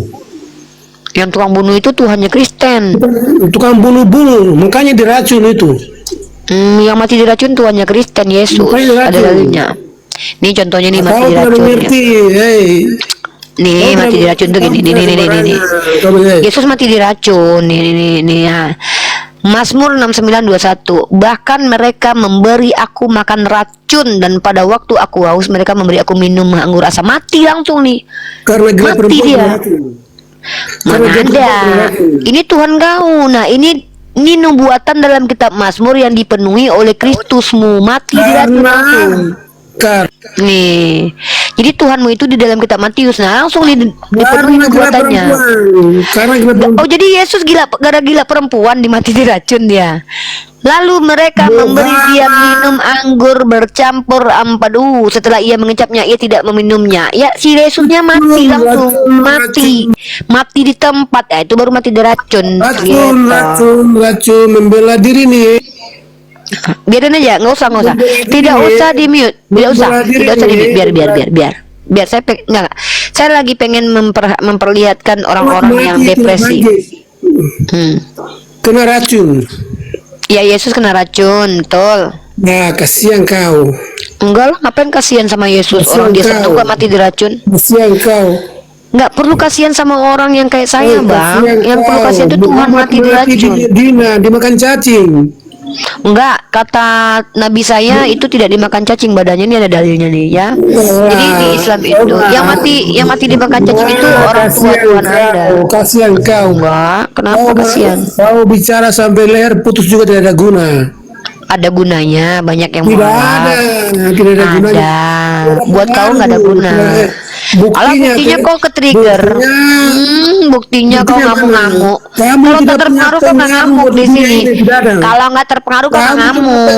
Yang tukang bunuh itu Tuhannya Kristen. Tukang bunuh-bunuh, makanya diracun itu. Yang mati diracun Tuhannya Kristen, Yesus. Ada dalilnya. Nih contohnya nih mati diracun ya. Nih mati diracun tuh gini, nih. Yesus mati diracun, nih ya. Mazmur 69:21. Bahkan mereka memberi aku makan racun dan pada waktu aku haus mereka memberi aku minum anggur asam. Mati langsung nih. Karena mati dia. Mana ada? Ini Tuhan kau. Nah ini nubuatan dalam kitab Mazmur yang dipenuhi oleh Kristusmu. Mati diracun langsung. Nih, jadi Tuhanmu itu di dalam kitab Matius. Nah, langsung dipenuhi Karena gila nubuatannya. perempuan. Karena gila perempuan. Oh, jadi Yesus gila perempuan dimati diracun dia. Lalu mereka memberi dia minum anggur bercampur ampadu. Setelah ia mengecapnya, ia tidak meminumnya. Ya, si Yesusnya mati langsung, mati di tempat. Ya, itu baru mati diracun. Racun membela diri nih. Biarin aja, nggak usah. Tidak usah di mute, tidak usah di mute. Biar saya nggak. Saya lagi pengen memperlihatkan orang-orang yang depresi. Kena racun. Ya, Yesus kena racun, betul. Nah, kasihan kau. Enggak lah, ngapain kasihan sama Yesus? Kasihan Orang dia kau. senang kok mati diracun. Kasihan kau. Nggak perlu kasihan sama orang yang kayak saya, Bang. Yang perlu kasihan itu Tuhan mati diracun. Dimakan cacing. Enggak, kata Nabi saya itu tidak dimakan cacing badannya, ini ada dalilnya nih ya. Jadi di Islam itu yang mati dimakan cacing itu orang tua Tuhan Anda. Kasihan kau. Enggak, kenapa kasihan? Kau bicara sampai leher putus juga tidak ada guna. Ada gunanya, banyak yang Tidak mualaf. ada gunanya. Ada. Buat kau nggak ada guna. Alah, buktinya kau ke-trigger. Buktinya kau ngamuk-ngamuk. Kalau tak terpengaruh kau nggak ngamuk di sini. Kalau nggak terpengaruh kau nggak ngamuk.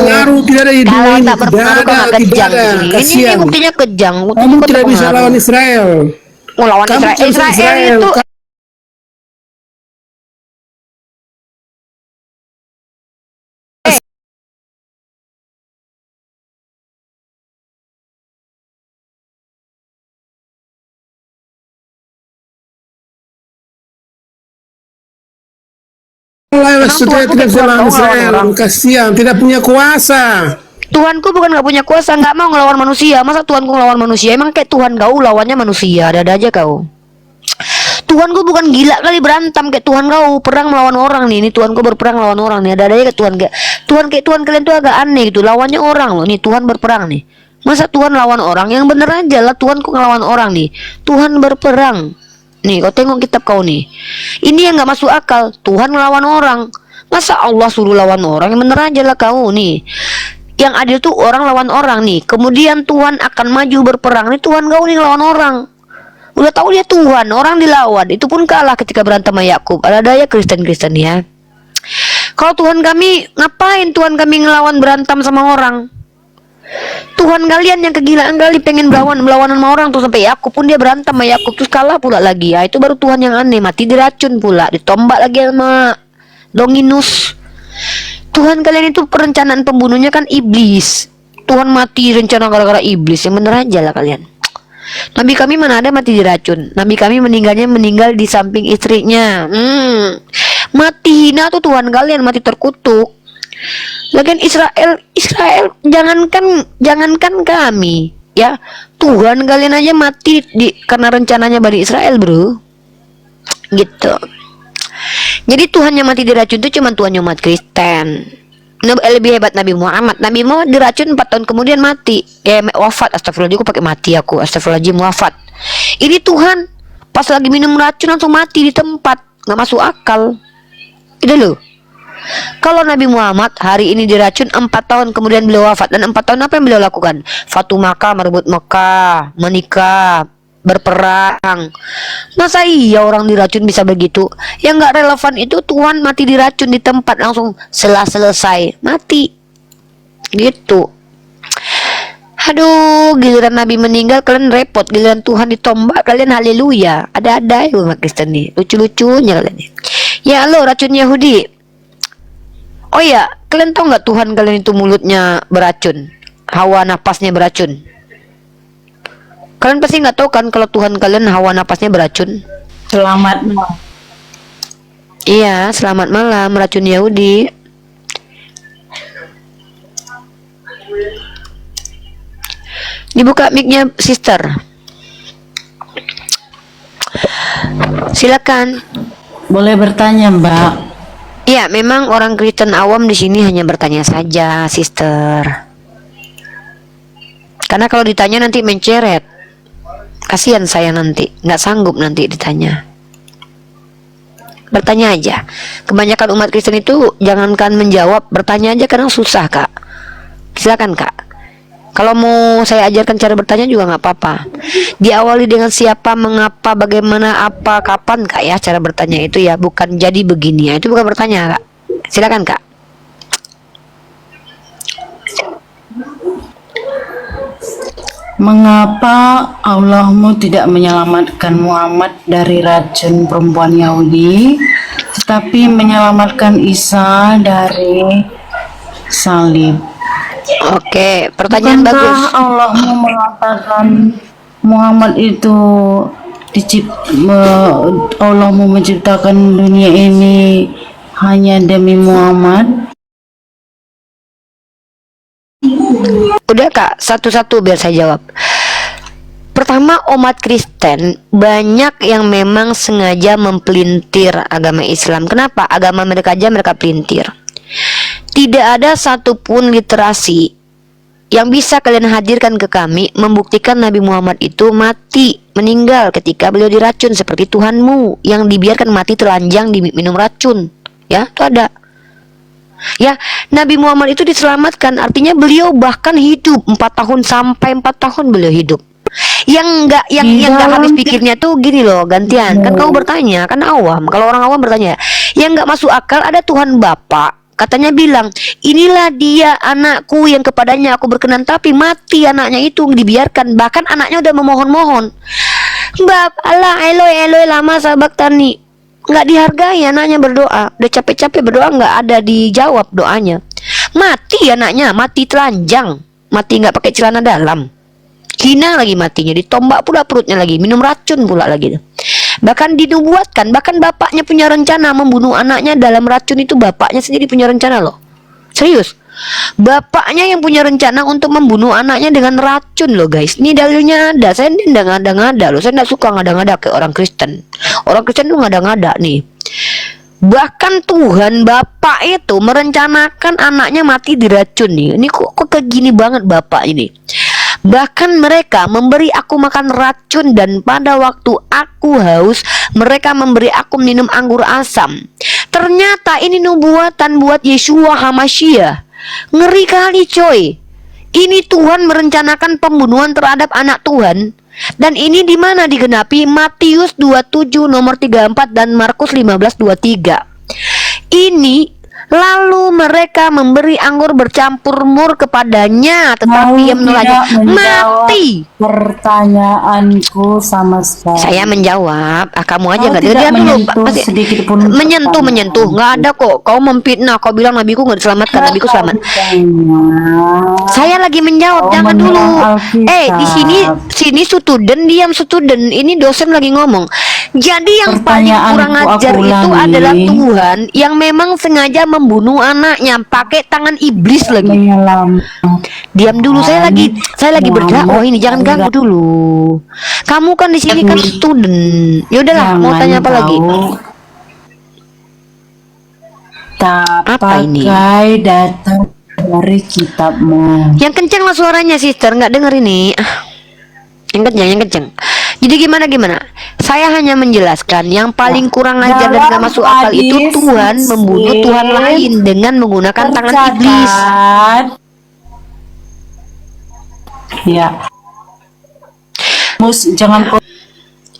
Kalau tak berpengaruh kau nggak kejang di sini. Ini buktinya kejang. Kamu tidak bisa lawan Israel. Lawan Israel itu Saudara tidak bisa lawan Israel. Kasihan, tidak punya kuasa. Tuhanku bukan nggak punya kuasa, nggak mau ngelawan manusia. Masa Tuhanku ngelawan manusia? Emang kayak Tuhan kau lawannya manusia? Ada aja kau. Tuhanku bukan gila kali berantem kayak Tuhan kau perang melawan orang nih. Ini Tuhanku berperang melawan orang nih. Ada aja kayak Tuhan kalian tuh agak aneh gitu. Lawannya orang loh. Nih Tuhan berperang nih. Masa Tuhan lawan orang? Yang bener aja lah, Tuhanku ngelawan orang nih. Tuhan berperang. Nih kau tengok kitab kau nih. Ini yang nggak masuk akal. Tuhan ngelawan orang. Masa Allah suruh lawan orang? Yang bener aja lah kau nih. Yang adil tuh orang lawan orang nih. Kemudian Tuhan akan maju berperang. Nih Tuhan kau nih lawan orang. Udah tahu dia Tuhan, orang dilawan. Itu pun kalah ketika berantem sama Yakub. Ada daya Kristen-Kristen ya. Kalau Tuhan kami, ngapain Tuhan kami ngelawan berantem sama orang? Tuhan kalian yang kegilaan kali pengen melawan sama orang tuh sampai Yakub pun dia berantem sama Yakub terus kalah pula lagi. Ya, itu baru Tuhan yang aneh, mati diracun pula, ditombak lagi sama Longinus. Tuhan kalian itu perencanaan pembunuhnya kan iblis. Tuhan mati rencana gara-gara iblis. Yang bener aja lah kalian. Nabi kami mana ada mati diracun. Nabi kami meninggal di samping istrinya. Mati hina tuh Tuhan kalian, mati terkutuk. Lagian Israel jangankan kami ya, Tuhan kalian aja mati karena rencananya Bani Israel, bro. Gitu. Jadi Tuhan yang mati diracun itu cuma Tuhan umat Kristen. Lebih hebat Nabi Muhammad. Nabi Muhammad diracun 4 tahun kemudian mati. Wafat. Astagfirullahaladzim, aku pakai mati aku. Astagfirullahaladzim, wafat. Ini Tuhan pas lagi minum racun langsung mati di tempat. Nggak masuk akal. Itu loh. Kalau Nabi Muhammad hari ini diracun 4 tahun kemudian beliau wafat. Dan 4 tahun apa yang beliau lakukan? Fatu Makkah, merebut Mekah, menikah, berperang. Masa iya orang diracun bisa begitu? Yang nggak relevan itu Tuhan mati diracun di tempat langsung selesai mati gitu. Aduh, giliran Nabi meninggal kalian repot, giliran Tuhan ditombak kalian haleluya. Ada-ada ya umat Kristen nih, lucu-lucunya kalian nih. Ya lo racun Yahudi. Oh ya, kalian tahu nggak Tuhan kalian itu mulutnya beracun, hawa napasnya beracun. Kalian pasti nggak tahu kan kalau Tuhan kalian hawa napasnya beracun. Selamat malam. Iya, selamat malam, racun Yahudi. Dibuka mic-nya, sister. Silakan. Boleh bertanya, Mbak? Ya, memang orang Kristen awam di sini hanya bertanya saja, sister. Karena kalau ditanya nanti menceret. Kasihan saya nanti, nggak sanggup nanti ditanya. Bertanya aja. Kebanyakan umat Kristen itu jangankan menjawab, bertanya aja kadang susah, Kak. Silakan, Kak. Kalau mau saya ajarkan cara bertanya juga nggak apa-apa. Diawali dengan siapa, mengapa, bagaimana, apa, kapan, Kak ya cara bertanya itu ya, bukan jadi begini ya. Itu bukan bertanya, Kak. Silakan, Kak. Mengapa Allahmu tidak menyelamatkan Muhammad dari racun perempuan Yahudi, tetapi menyelamatkan Isa dari salib? Oke, pertanyaan bagus. Bukankah Allahmu mengatakan Muhammad itu Allahmu menciptakan dunia ini hanya demi Muhammad? Udah Kak, satu-satu biar saya jawab. Pertama, umat Kristen banyak yang memang sengaja mempelintir agama Islam. Kenapa? Agama mereka aja mereka pelintir. Tidak ada satupun literasi yang bisa kalian hadirkan ke kami membuktikan Nabi Muhammad itu mati, meninggal ketika beliau diracun seperti Tuhanmu yang dibiarkan mati telanjang diminum racun. Ya, itu ada. Ya, Nabi Muhammad itu diselamatkan, artinya beliau bahkan hidup 4 tahun sampai 4 tahun beliau hidup. Yang enggak habis pikirnya tuh gini loh, gantian. Kan kamu bertanya, kan awam. Kalau orang awam bertanya, yang enggak masuk akal ada Tuhan Bapa. Katanya bilang, inilah dia anakku yang kepadanya aku berkenan, tapi mati anaknya itu dibiarkan. Bahkan anaknya udah memohon-mohon. Bab, Allah, Eloi, Eloi, lama sabaktani. Nggak dihargai anaknya berdoa, udah capek-capek berdoa nggak ada dijawab doanya, mati anaknya, mati telanjang, mati nggak pakai celana dalam, hina lagi matinya, ditombak pula perutnya lagi, minum racun pula lagi. Bahkan dinubuatkan, bahkan bapaknya punya rencana membunuh anaknya dalam racun itu, bapaknya sendiri punya rencana loh, serius. Bapaknya yang punya rencana untuk membunuh anaknya dengan racun loh guys. Ini dalilnya ada. Saya ini nggak ngada-ngada loh. Saya nggak suka ngada-ngada kayak orang Kristen. Orang Kristen tuh ngada-ngada nih. Bahkan Tuhan Bapak itu merencanakan anaknya mati diracun nih. Ini kok kayak gini banget Bapak ini. Bahkan mereka memberi aku makan racun, dan pada waktu aku haus mereka memberi aku minum anggur asam. Ternyata ini nubuatan buat Yeshua HaMasyiah. Ngeri kali coy. Ini Tuhan merencanakan pembunuhan terhadap anak Tuhan. Dan ini di mana digenapi? Matius 27 nomor 34 dan Markus 15:23. Ini lalu mereka memberi anggur bercampur mur kepadanya, tetapi ia menolaknya. Mati. Pertanyaanku sama sekali. Saya menjawab, kamu aja Kau nggak tidak dia dulu menyentuh pasti sedikit pun menyentuh nggak ada kok. Kau memfitnah, kau bilang nabiku nggak diselamatkan, nabiku selamat. Saya lagi menjawab, jangan dulu. Di sini student diam, student ini dosen lagi ngomong. Jadi yang paling kurang ajar itu adalah Tuhan yang memang sengaja membunuh anaknya pakai tangan iblis lagi. Diam dulu, saya lagi berdakwah ini, jangan ganggu dulu. Kamu kan di sini kan student. Ya udahlah, mau tanya apa lagi? Apa ini? Datang dari kitabmu. Yang kencang lah suaranya, sister, nggak denger ini. Yang kencang. Jadi gimana? Saya hanya menjelaskan yang paling kurang ajar dan gak masuk akal itu Tuhan membunuh Tuhan lain dengan menggunakan tangan iblis. Ya. Jangan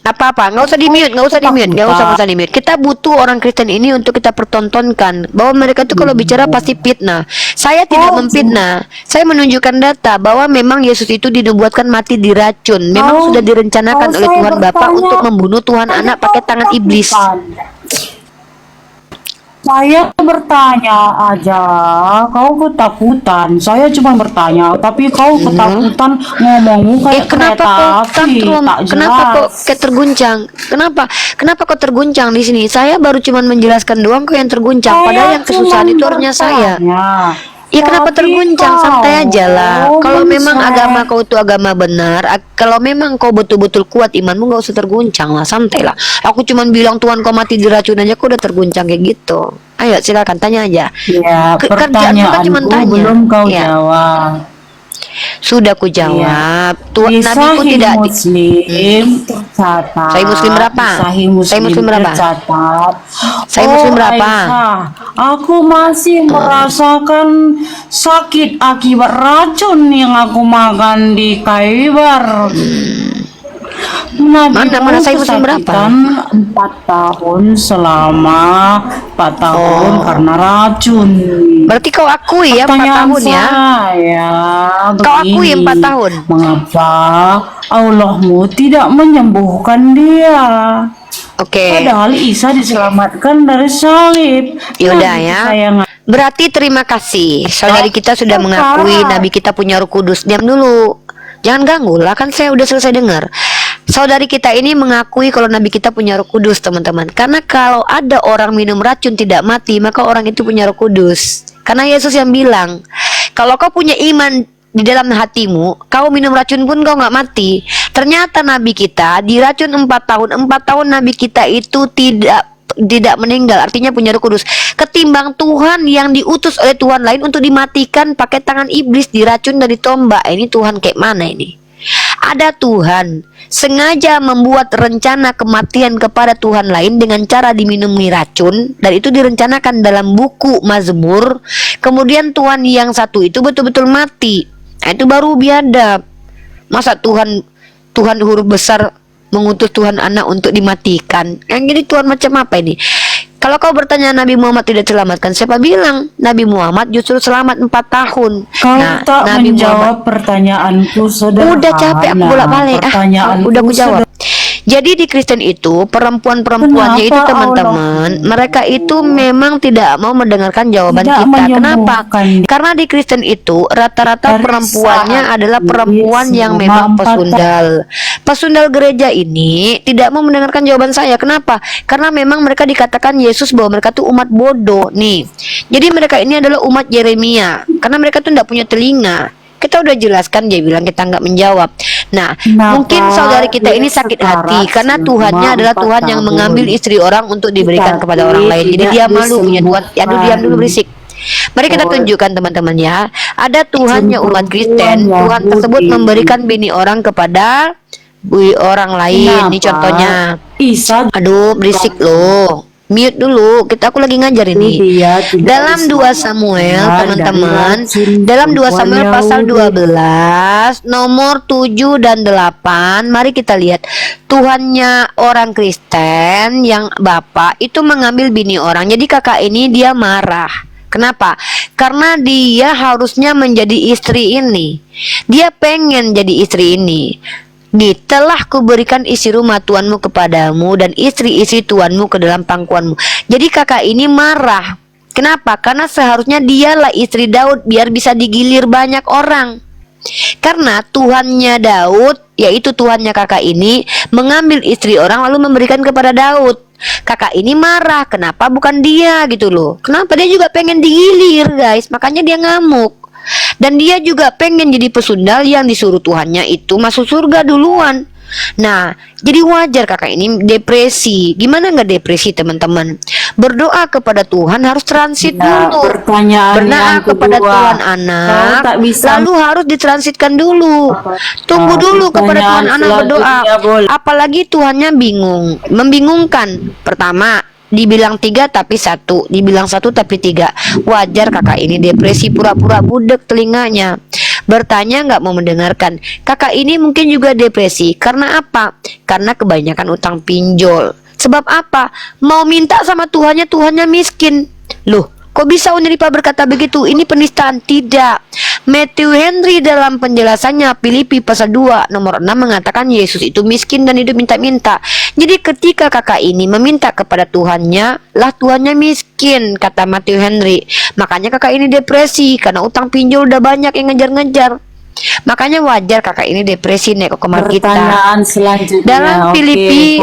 Apa-apa, nggak usah di mute. Kita butuh orang Kristen ini untuk kita pertontonkan bahwa mereka tuh kalau bicara pasti fitnah. Saya tidak memfitnah. Saya menunjukkan data bahwa memang Yesus itu dinubuatkan mati diracun. Memang sudah direncanakan oleh Tuhan Bapa untuk membunuh Tuhan Anak pakai tangan iblis. Saya bertanya aja, kau ketakutan. Saya cuma bertanya, tapi kau ketakutan ngomongmu kayak kereta api, tak jelas. Kenapa kok kayak terguncang? Kenapa kok terguncang di sini? Saya baru cuma menjelaskan doang kok yang terguncang. Padahal yang kesusahan itu harusnya saya. Ya kenapa terguncang? Santai aja lah. Kalau memang agama kau itu agama benar, kalau memang kau betul-betul kuat imanmu, nggak usah terguncang lah, santai lah. Aku cuma bilang Tuhan kau mati diracun aja, kau udah terguncang kayak gitu. Ayo silakan tanya aja. Ya, Kerjaan kita cuma tanya. belum kau jawab. Sudah ku jawab. Di Nabiku Sahih tidak Muslim tercatat. Sahih Muslim berapa? Sahih Sahih Muslim berapa? tercatat. Sahih Muslim berapa? Aisyah, aku masih merasakan sakit akibat racun yang aku makan di Khaybar. Nabi Mana Sahih Muslim berapa? kesakitan 4 tahun selama 4 tahun karena racun. Berarti kau akui ya 4 tahun ya? Saya Kau akui begini, 4 tahun? Mengapa Allahmu tidak menyembuhkan dia? Oke. Padahal Isa diselamatkan dari salib. Yaudah Nabi ya. kesayangan. Berarti terima kasih. Saudari kita sudah mengakui Nabi kita punya Roh Kudus. Diam dulu. Jangan ganggu lah, kan saya udah selesai dengar. Saudari kita ini mengakui kalau Nabi kita punya Roh Kudus, teman-teman. Karena kalau ada orang minum racun tidak mati, maka orang itu punya Roh Kudus. Karena Yesus yang bilang, kalau kau punya iman di dalam hatimu, kau minum racun pun kau nggak mati. Ternyata Nabi kita diracun 4 tahun. 4 tahun Nabi kita itu tidak meninggal, artinya punya Roh Kudus. Ketimbang Tuhan yang diutus oleh Tuhan lain untuk dimatikan pakai tangan iblis, diracun dari tombak. Ini Tuhan kayak mana ini? Ada Tuhan sengaja membuat rencana kematian kepada Tuhan lain dengan cara diminumi racun, dan itu direncanakan dalam buku Mazmur. Kemudian Tuhan yang satu itu betul-betul mati. Nah, itu baru biadab. Masa Tuhan huruf besar mengutus Tuhan anak untuk dimatikan? Yang jadi Tuhan macam apa ini? Kalau kau bertanya Nabi Muhammad tidak selamatkan, siapa bilang? Nabi Muhammad justru selamat 4 tahun. Kau tak Nabi menjawab pertanyaanku, saudara. Udah capek aku bolak-balik. Udah aku jawab. Jadi di Kristen itu perempuan-perempuannya itu, Kenapa teman-teman, mereka itu memang tidak mau mendengarkan jawaban Tidak kita. Kenapa? menyembuhkan. Karena di Kristen itu rata-rata Dari perempuannya saat adalah perempuan Yesus yang memang memampat- pesundal. Pesundal gereja ini tidak mau mendengarkan jawaban saya. Kenapa? Karena memang mereka dikatakan Yesus bahwa mereka tuh umat bodoh nih. Jadi mereka ini adalah umat Yeremia karena mereka tuh tidak punya telinga. Kita udah jelaskan, dia bilang kita nggak menjawab. Nah, Kenapa mungkin saudari kita dia ini sakit sekarang hati karena Tuhannya adalah selama Tuhan 4 yang tahun mengambil istri orang untuk diberikan Tetapi kepada orang lain. Jadi tidak dia malu punya Tuhan. Ya, aduh, diam dulu disembuhkan. berisik. Mari kita tunjukkan teman-teman ya. Ada Tuhannya umat Kristen. Tuhan tersebut memberikan bini orang kepada orang lain. Ini Kenapa contohnya. Isa Aduh, berisik loh. Mute dulu. Aku lagi ngajar ini. dia tidak Dalam 2 diselamatkan Samuel, teman-teman, dari racun dalam 2 Samuel perempuan pasal Yahudi. 12 nomor 7 dan 8, mari kita lihat. Tuhannya orang Kristen yang bapak itu mengambil bini orang. Jadi kakak ini dia marah. Kenapa? Karena dia harusnya menjadi istri ini. Dia pengen jadi istri ini. Telah kuberikan isi rumah tuanmu kepadamu dan istri-istri tuanmu ke dalam pangkuanmu. Jadi kakak ini marah. Kenapa? Karena seharusnya dialah istri Daud biar bisa digilir banyak orang. Karena Tuhannya Daud, yaitu Tuhannya kakak ini, mengambil istri orang lalu memberikan kepada Daud. Kakak ini marah, kenapa bukan dia gitu loh. Kenapa? Dia juga pengen digilir guys, makanya dia ngamuk. Dan dia juga pengen jadi pesundal yang disuruh Tuhannya itu masuk surga duluan. Nah, jadi wajar kakak ini depresi. Gimana nggak depresi teman-teman? Berdoa kepada Tuhan harus transit Nah, dulu. pertanyaan Berdoa yang kepada kedua, Tuhan kau anak, tak bisa- lalu harus ditransitkan dulu. Tunggu dulu kepada pertanyaan Tuhan anak berdoa. selanjutnya boleh. Apalagi Tuhannya bingung, membingungkan. Pertama, dibilang 3 tapi 1, dibilang 1 tapi 3. Wajar kakak ini depresi, pura-pura budek telinganya. Bertanya nggak mau mendengarkan. Kakak ini mungkin juga depresi. Karena apa? Karena kebanyakan utang pinjol. Sebab apa? Mau minta sama Tuhannya miskin. Loh, kok bisa Unilipa berkata begitu? Ini penistaan. Tidak. Matthew Henry dalam penjelasannya Filipi pasal 2 nomor 6 mengatakan Yesus itu miskin dan hidup minta-minta. Jadi ketika kakak ini meminta kepada Tuhannya, lah Tuhannya miskin, kata Matthew Henry. Makanya kakak ini depresi karena utang pinjol udah banyak yang ngejar-ngejar. Makanya wajar kakak ini depresi nek ke kamar kita. Pertanyaan selanjutnya. Dalam Oke, Filipi,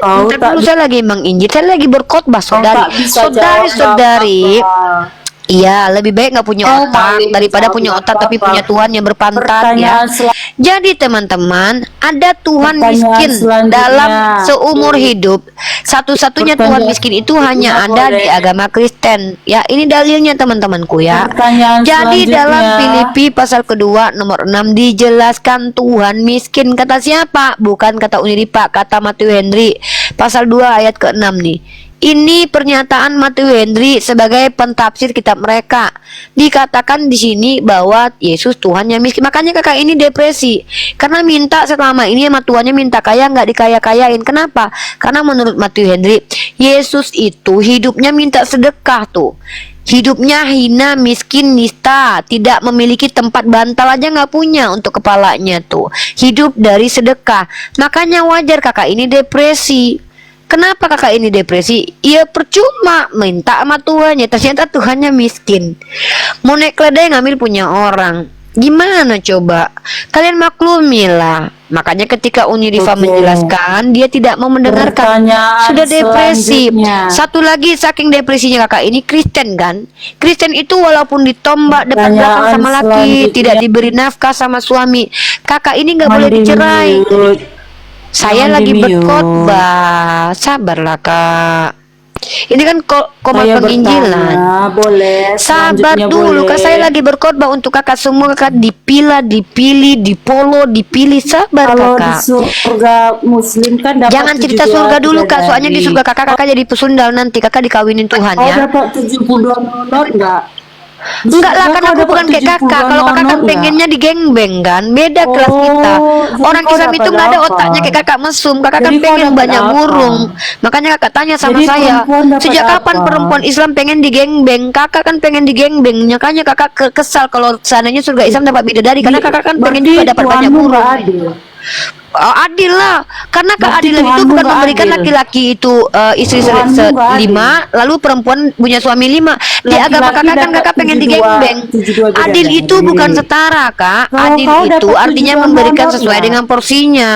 kau bentar tak dulu, saya lagi menginjil, saya lagi berkhotbah kau tak bisa jawab, saudari-saudari. nggak apa-apa. Iya, lebih baik nggak punya Oh, otak baik, daripada nggak punya otak apa-apa. tapi punya Tuhan yang berpantat ya. Pertanyaan Jadi teman-teman, ada Tuhan Pertanyaan miskin selanjutnya. dalam seumur hidup. Satu-satunya Tuhan Pertanyaan miskin itu selanjutnya hanya ada di boleh. agama Kristen. Ya, ini dalilnya teman-temanku ya. Pertanyaan Jadi selanjutnya. dalam Filipi pasal kedua nomor 6 dijelaskan Tuhan miskin kata siapa? Bukan kata Uniripa, kata Matthew Henry. Pasal 2 ayat ke-6 nih. Ini pernyataan Matthew Henry sebagai pentafsir kitab mereka. Dikatakan di sini bahwa Yesus Tuhan yang miskin. Makanya kakak ini depresi. Karena minta selama ini sama Tuhannya minta kaya nggak dikaya-kayain. Kenapa? Karena menurut Matthew Henry, Yesus itu hidupnya minta sedekah tuh. Hidupnya hina, miskin, nista, tidak memiliki tempat bantal aja nggak punya untuk kepalanya tuh. Hidup dari sedekah. Makanya wajar kakak ini depresi. Kenapa kakak ini depresi? Ya percuma minta sama Tuhannya, ternyata Tuhannya miskin. Mau naik keledai ngambil punya orang. Gimana coba? Kalian maklumilah. Makanya ketika Unirifa Oke. menjelaskan, dia tidak mau mendengarkan. Pertanyaan Sudah depresi. selanjutnya. Satu lagi saking depresinya kakak ini Kristen kan. Kristen itu walaupun ditombak depan belakang Pertanyaan sama laki, selanjutnya. tidak diberi nafkah sama suami, kakak ini nggak boleh dicerai. Saya Jangan lagi di-mute. berkhotbah, sabarlah kak. Ini kan koma Saya penginjilan. bertanya, boleh. Sabar Selanjutnya dulu, boleh. kak. Saya lagi berkhotbah untuk kakak semua. Kakak dipilah, dipilih, dipolo, dipilih. Sabar Kalau di kakak. surga Muslim kan dapat Jangan 72 cerita surga dulu kak. Soalnya di bidadari. surga kakak jadi pesundal nanti. Kakak dikawinin Tuhan Kau ya. dapat 72 donor enggak? Di Enggak lah, surga kan kau aku dapat bukan kayak 72 kakak. Kalau kakak kan donor pengennya di gengbeng kan, beda kelas Oh, kita. jadi Orang kau Islam itu dapat nggak ada apa? otaknya kayak kakak mesum. Kakak kan Jadi kau pengen dapat banyak apa? burung. Makanya kakak tanya sama Jadi saya, perempuan dapat sejak kapan apa? perempuan Islam pengen di gengbeng? Kakak kan pengen di gengbeng. Makanya kakak kesal kalau seandainya surga Islam dapat bidadari, karena kakak kan pengen juga dapat banyak Tuhanmu burung. nggak adil. Oh, adil lah, karena Berarti keadilan itu Tuhanmu bukan nggak memberikan adil. laki-laki itu istri Tuhanmu nggak adil. 5, lalu perempuan punya suami 5. Di agama Laki-laki kakak kan dapat kakak pengen 72 digengbeng. 72 Adil bidadari. itu bukan setara kak. Kalau Adil kau itu dapat artinya 72 memberikan donor sesuai nggak? dengan porsinya.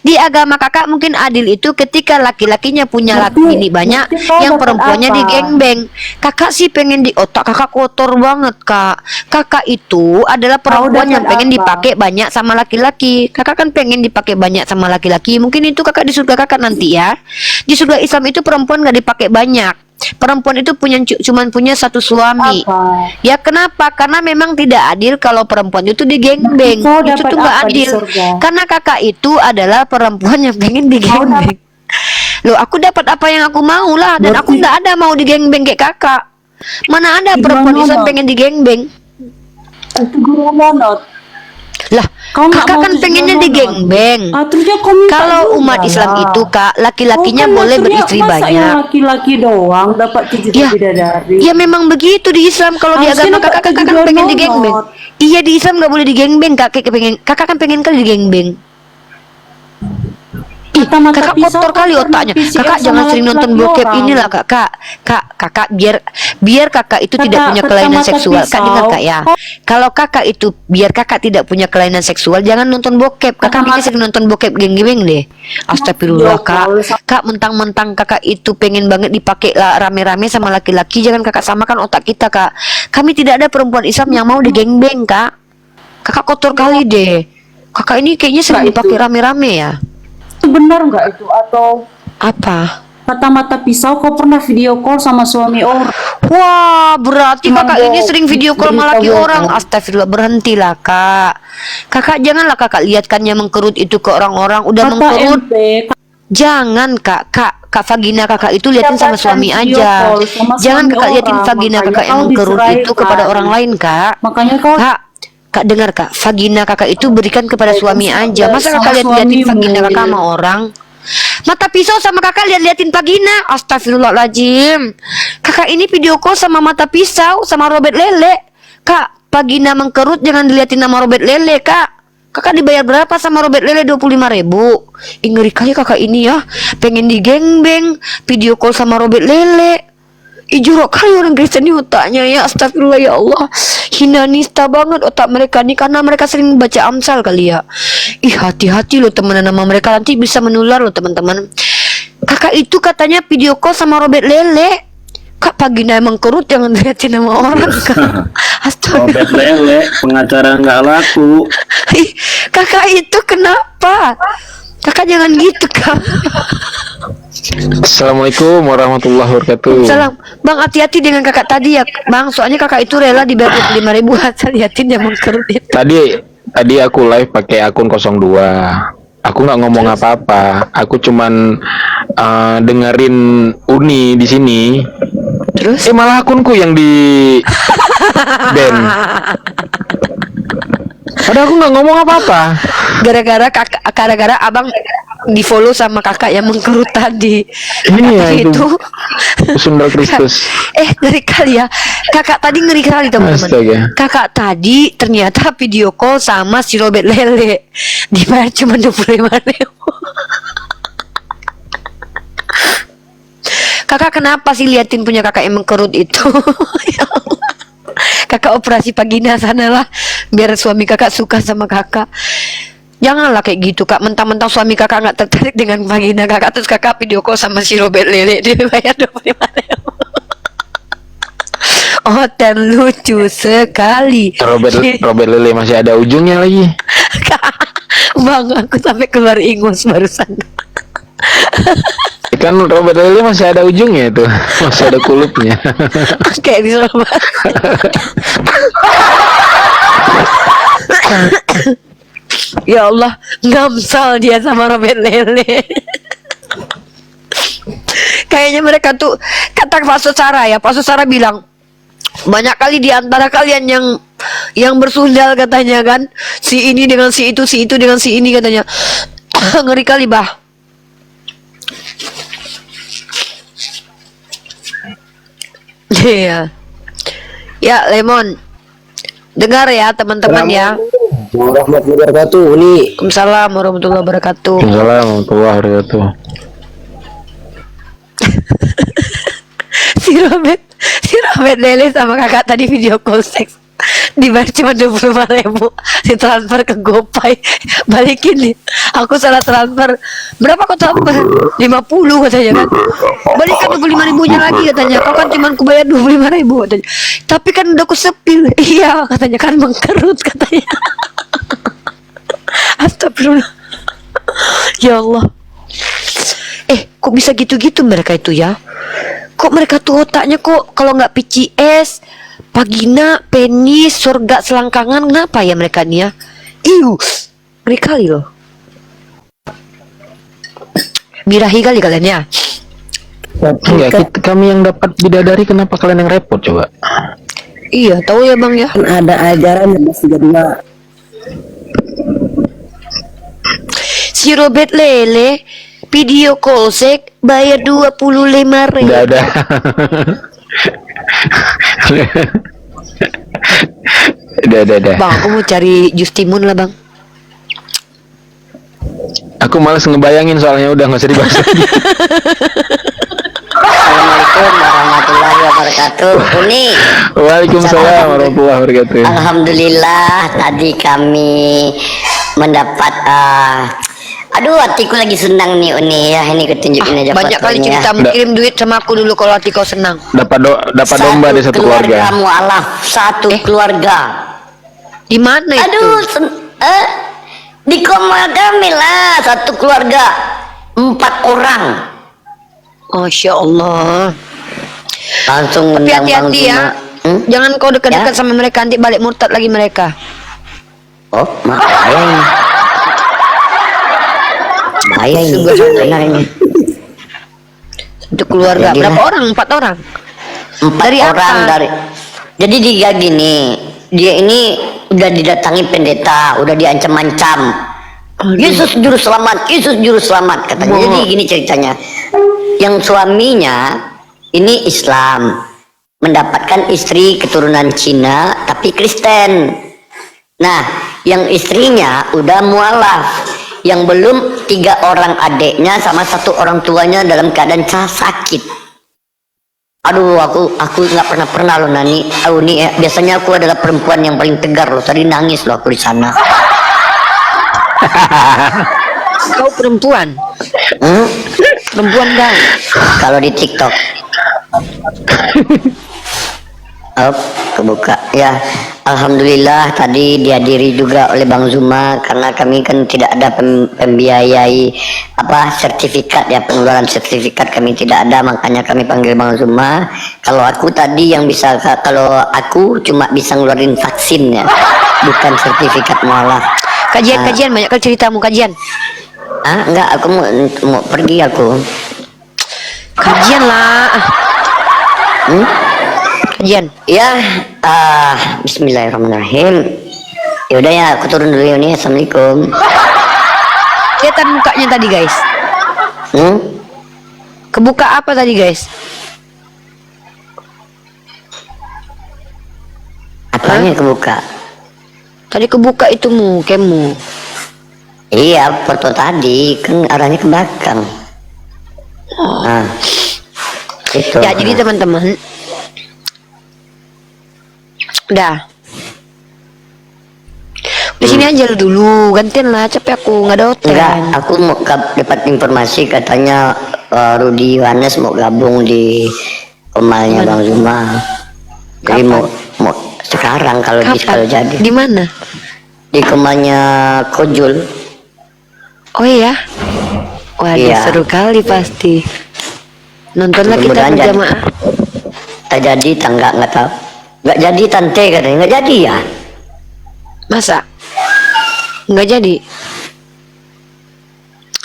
Di agama kakak mungkin adil itu ketika laki-lakinya punya Berarti- bini banyak, berarti kau yang dapat perempuannya apa? digengbeng. Kakak sih pengen di otak kakak kotor banget kak. Kakak itu adalah perempuan dapat yang pengen apa? dipakai banyak sama laki-laki. Kakak kan pengen dipakai banyak sama laki-laki. Mungkin itu kakak di surga kakak nanti ya. Di surga Islam itu perempuan nggak dipakai banyak. Perempuan itu cuman punya satu suami. Apa? Ya kenapa? Karena memang tidak adil kalau perempuan itu digengbeng. Kau Itu dapat tuh nggak apa di adil. surga? Karena kakak itu adalah perempuan yang pengen digengbeng. Loh, aku dapat apa yang aku mau lah, dan aku Berarti- nggak ada mau digengbeng kayak kakak. Mana ada perempuan Gimana, Islam Bang? pengen digengbeng? Itu guru monot. Lah, Kau nggak kakak mau kan jadi pengennya monot. digengbeng. Terusnya kau minta Kalau juga umat Islam lah. itu kak, laki-lakinya Oh, kan boleh maksudnya beristri masa banyak. yang laki-laki doang dapat 72 Ya, bidadari. ya memang begitu di Islam. Kalau di Harusnya agama dapat kakak kan 72 pengen donor. digengbeng. Iya, di Islam nggak boleh digengbeng kak. Kakak kan pengen kali digengbeng. Ih, Mata-mata kakak pisau kotor kau kali pernah otaknya. PCR Kakak sama jangan sering nonton laki-laki bokep orang. inilah kakak biar kakak itu tidak Kata- punya kelainan kata-mata seksual. Kak pisau. dengar kak ya. Kalau kakak itu biar kakak tidak punya kelainan seksual, jangan nonton bokep. Kakak Kata-mata- kayaknya sering nonton bokep geng-geng deh. Astagfirullah kak. Kak mentang-mentang kakak itu pengen banget dipakai lah rame-rame sama laki-laki, jangan kakak samakan otak kita kak. Kami tidak ada perempuan Islam yang mau digengbeng kak. Kakak kotor kali deh. Kakak ini kayaknya sering Kak, itu. dipakai rame-rame ya. Itu benar nggak itu? Atau Apa? kata-mata pisau kau pernah video call sama suami orang? Wah, berarti Cuman kakak ini bohong. sering video call sama Berita laki bohong. orang. Astagfirullah, berhentilah kak. Kakak janganlah kakak lihatkan yang mengkerut itu ke orang-orang. Udah Kata mengkerut, MP, jangan kak vagina kakak itu liatin sama Dapatkan suami video aja. call sama Jangan suami kakak liatin orang, vagina makanya kakak yang kau mengkerut itu diceraikan. kepada orang lain kak. makanya kau Kak dengar kak, vagina kakak itu berikan kepada suami aja. Masa sama kakak liatin suamimu. vagina kakak sama orang? Mata pisau sama kakak liatin vagina. Astagfirullahaladzim. Kakak ini video call sama mata pisau sama robet lele. Kak, vagina mengkerut jangan diliatin sama robet lele kak. Kakak dibayar berapa sama robet lele? 25.000. Ngeri kali kakak ini ya. Pengen digengbeng, video call sama robet lele. Jorok kali orang Kristen ini otaknya ya. Astagfirullah ya Allah. Hina nista banget otak mereka nih, karena mereka sering baca Amsal kali ya. Ih, hati-hati loh temenan sama mereka, nanti bisa menular loh teman-teman. Kakak itu katanya video call sama Robert Lele. Kak Pagina emang kerut, jangan liatin sama orang Kak. Astaga. Robert Lele, pengacara nggak laku. Ih, kakak itu kenapa? Kakak jangan gitu Kak. Assalamualaikum warahmatullahi wabarakatuh. Salam, Bang, hati-hati dengan kakak tadi ya, Bang. Soalnya kakak itu rela dibayar 25.000 asal liatin yang mengkerut itu. Tadi aku live pakai akun 02. Aku nggak ngomong apa-apa. Aku cuman dengerin Uni di sini. Terus? Malah akunku yang di ban. Padahal aku nggak ngomong apa-apa. Gara-gara abang di follow sama kakak yang mengkerut tadi. Iya, Itu Sundal Kristus. ngeri kali ya. Kakak tadi ngeri kali teman-teman. Astaga. Kakak tadi ternyata video call sama si Robert Lele. Dibayar cuma 25.000. Kakak kenapa sih liatin punya kakak yang mengkerut itu? Ya Allah. Kakak operasi vagina sanalah biar suami kakak suka sama kakak. Janganlah kayak gitu Kak, mentang-mentang suami kakak nggak tertarik dengan vagina kakak, terus kakak video call sama si Robert Lele, dia bayar 25.000. Oh, lucu sekali. Robert Lele masih ada ujungnya lagi. Bang, aku sampai keluar ingus barusan. Kan Robert Lele masih ada ujungnya itu, masih ada kulupnya. Kayak di Ya Allah, ngamsal dia sama Robert Lele. Kayaknya mereka tuh, kata Pak Susara ya, Pak Susara bilang banyak kali di antara kalian yang bersundal katanya kan, si ini dengan si itu dengan si ini katanya. Ngeri kali bah. Iya. Ya Lemon, dengar ya teman-teman ya. Warahmatullahi wabarakatuh. Uni. Waalaikumsalam warahmatullahi wabarakatuh. Assalamualaikum warahmatullahi wabarakatuh. si Robert Lele sama kakak tadi video call seks dibayar cuma 25.000, ditransfer ke GoPay, balikin nih, aku salah transfer, berapa kau transfer? 50 katanya kan, balikan 25.000 nya lagi katanya, kau kan cuma ku bayar 25.000 katanya, tapi kan udah ku sepil. Iya katanya, kan mengkerut katanya. Astagfirullah. Ya Allah. Kok bisa gitu-gitu mereka itu ya? Kok mereka tuh otaknya kok kalau nggak PCS, vagina, penis, surga selangkangan, kenapa ya mereka nih ya? Ngeri kali loh. Birahi kali kalian ya. Enggak, kami yang dapat bidadari, kenapa kalian yang repot coba? Iya, tahu ya Bang ya. Ada ajaran yang masih kedua. Si Robert Lele video call sek bayar 25.000. Enggak ada. Udah. Bang, aku mau cari jus timun lah Bang. Aku malas ngebayangin soalnya, udah nggak usah dibahas lagi. Assalamualaikum warahmatullahi wabarakatuh. Uni. Waalaikumsalam warahmatullahi wabarakatuh. Alhamdulillah tadi kami mendapat aduh, hatiku lagi senang nih Uni ya, ini ketunjukin aja Banyak kali fotonya. cerita kirim duit sama aku dulu kalau hati kau senang. Dapat domba di satu keluarga. Mualaf, satu keluarga. Di mana itu? Aduh, di Komal kami lah, satu keluarga 4 orang. Masya Allah. Langsung Tapi undang Bang hati-hati ya. Zuma. Jangan kau dekat-dekat Ya? sama mereka, nanti balik murtad lagi mereka. Oh, makanya ini. Bahaya ini sebenarnya. Untuk keluarga Jadilah. berapa orang? 4 orang. 4 Dari orang apa? dari. Jadi dia gini, dia ini udah didatangi pendeta, udah diancam-ancam. Yesus juru selamat, Yesus juru selamat katanya. Jadi gini ceritanya. Yang suaminya ini Islam, mendapatkan istri keturunan Cina tapi Kristen. Nah, yang istrinya udah mualaf, yang belum 3 orang adiknya sama 1 orang tuanya dalam keadaan sakit. Aduh, aku nggak pernah loh Nani. Nih biasanya aku adalah perempuan yang paling tegar loh. Tadi nangis loh aku di sana. Kau perempuan? Perempuan kau? Kalau di TikTok. Oh, kebuka ya. Alhamdulillah tadi dihadiri juga oleh Bang Zuma, karena kami kan tidak ada pembiayai sertifikat ya, pengeluaran sertifikat kami tidak ada, makanya kami panggil Bang Zuma. Kalau aku tadi yang bisa, kalau aku cuma bisa ngeluarin vaksin ya, bukan sertifikat mualaf. Kajian banyak kali ceritamu kajian. Enggak, aku mau pergi aku. Kajian lah. Kajian. Ya, Bismillahirrahmanirrahim. Ya udah ya, aku turun dulu ya nih. Assalamualaikum. Kelihatan mukanya tadi guys. Kebuka apa tadi guys? Apanya kebuka? Tadi kebuka itu mukemu. Iya, foto tadi kan arahnya ke belakang. Nah, itu. Ya jadi teman-teman, udah di sini aja dulu, gantian lah, capek aku nggak ada hotel. Enggak, aku mau dapat informasi katanya Rudi Yohanes mau gabung di Kemalnya Bang Zuma. Jadi mau sekarang kalau jadi. Di mana? Di Kemalnya Kojul. Oh iya. Wah, Iya. seru kali pasti. Nontonlah kita Mudah-mudahan berjamaah. Tak jadi, nggak tahu. Nggak jadi tante katanya, nggak jadi ya. Masa? Nggak jadi.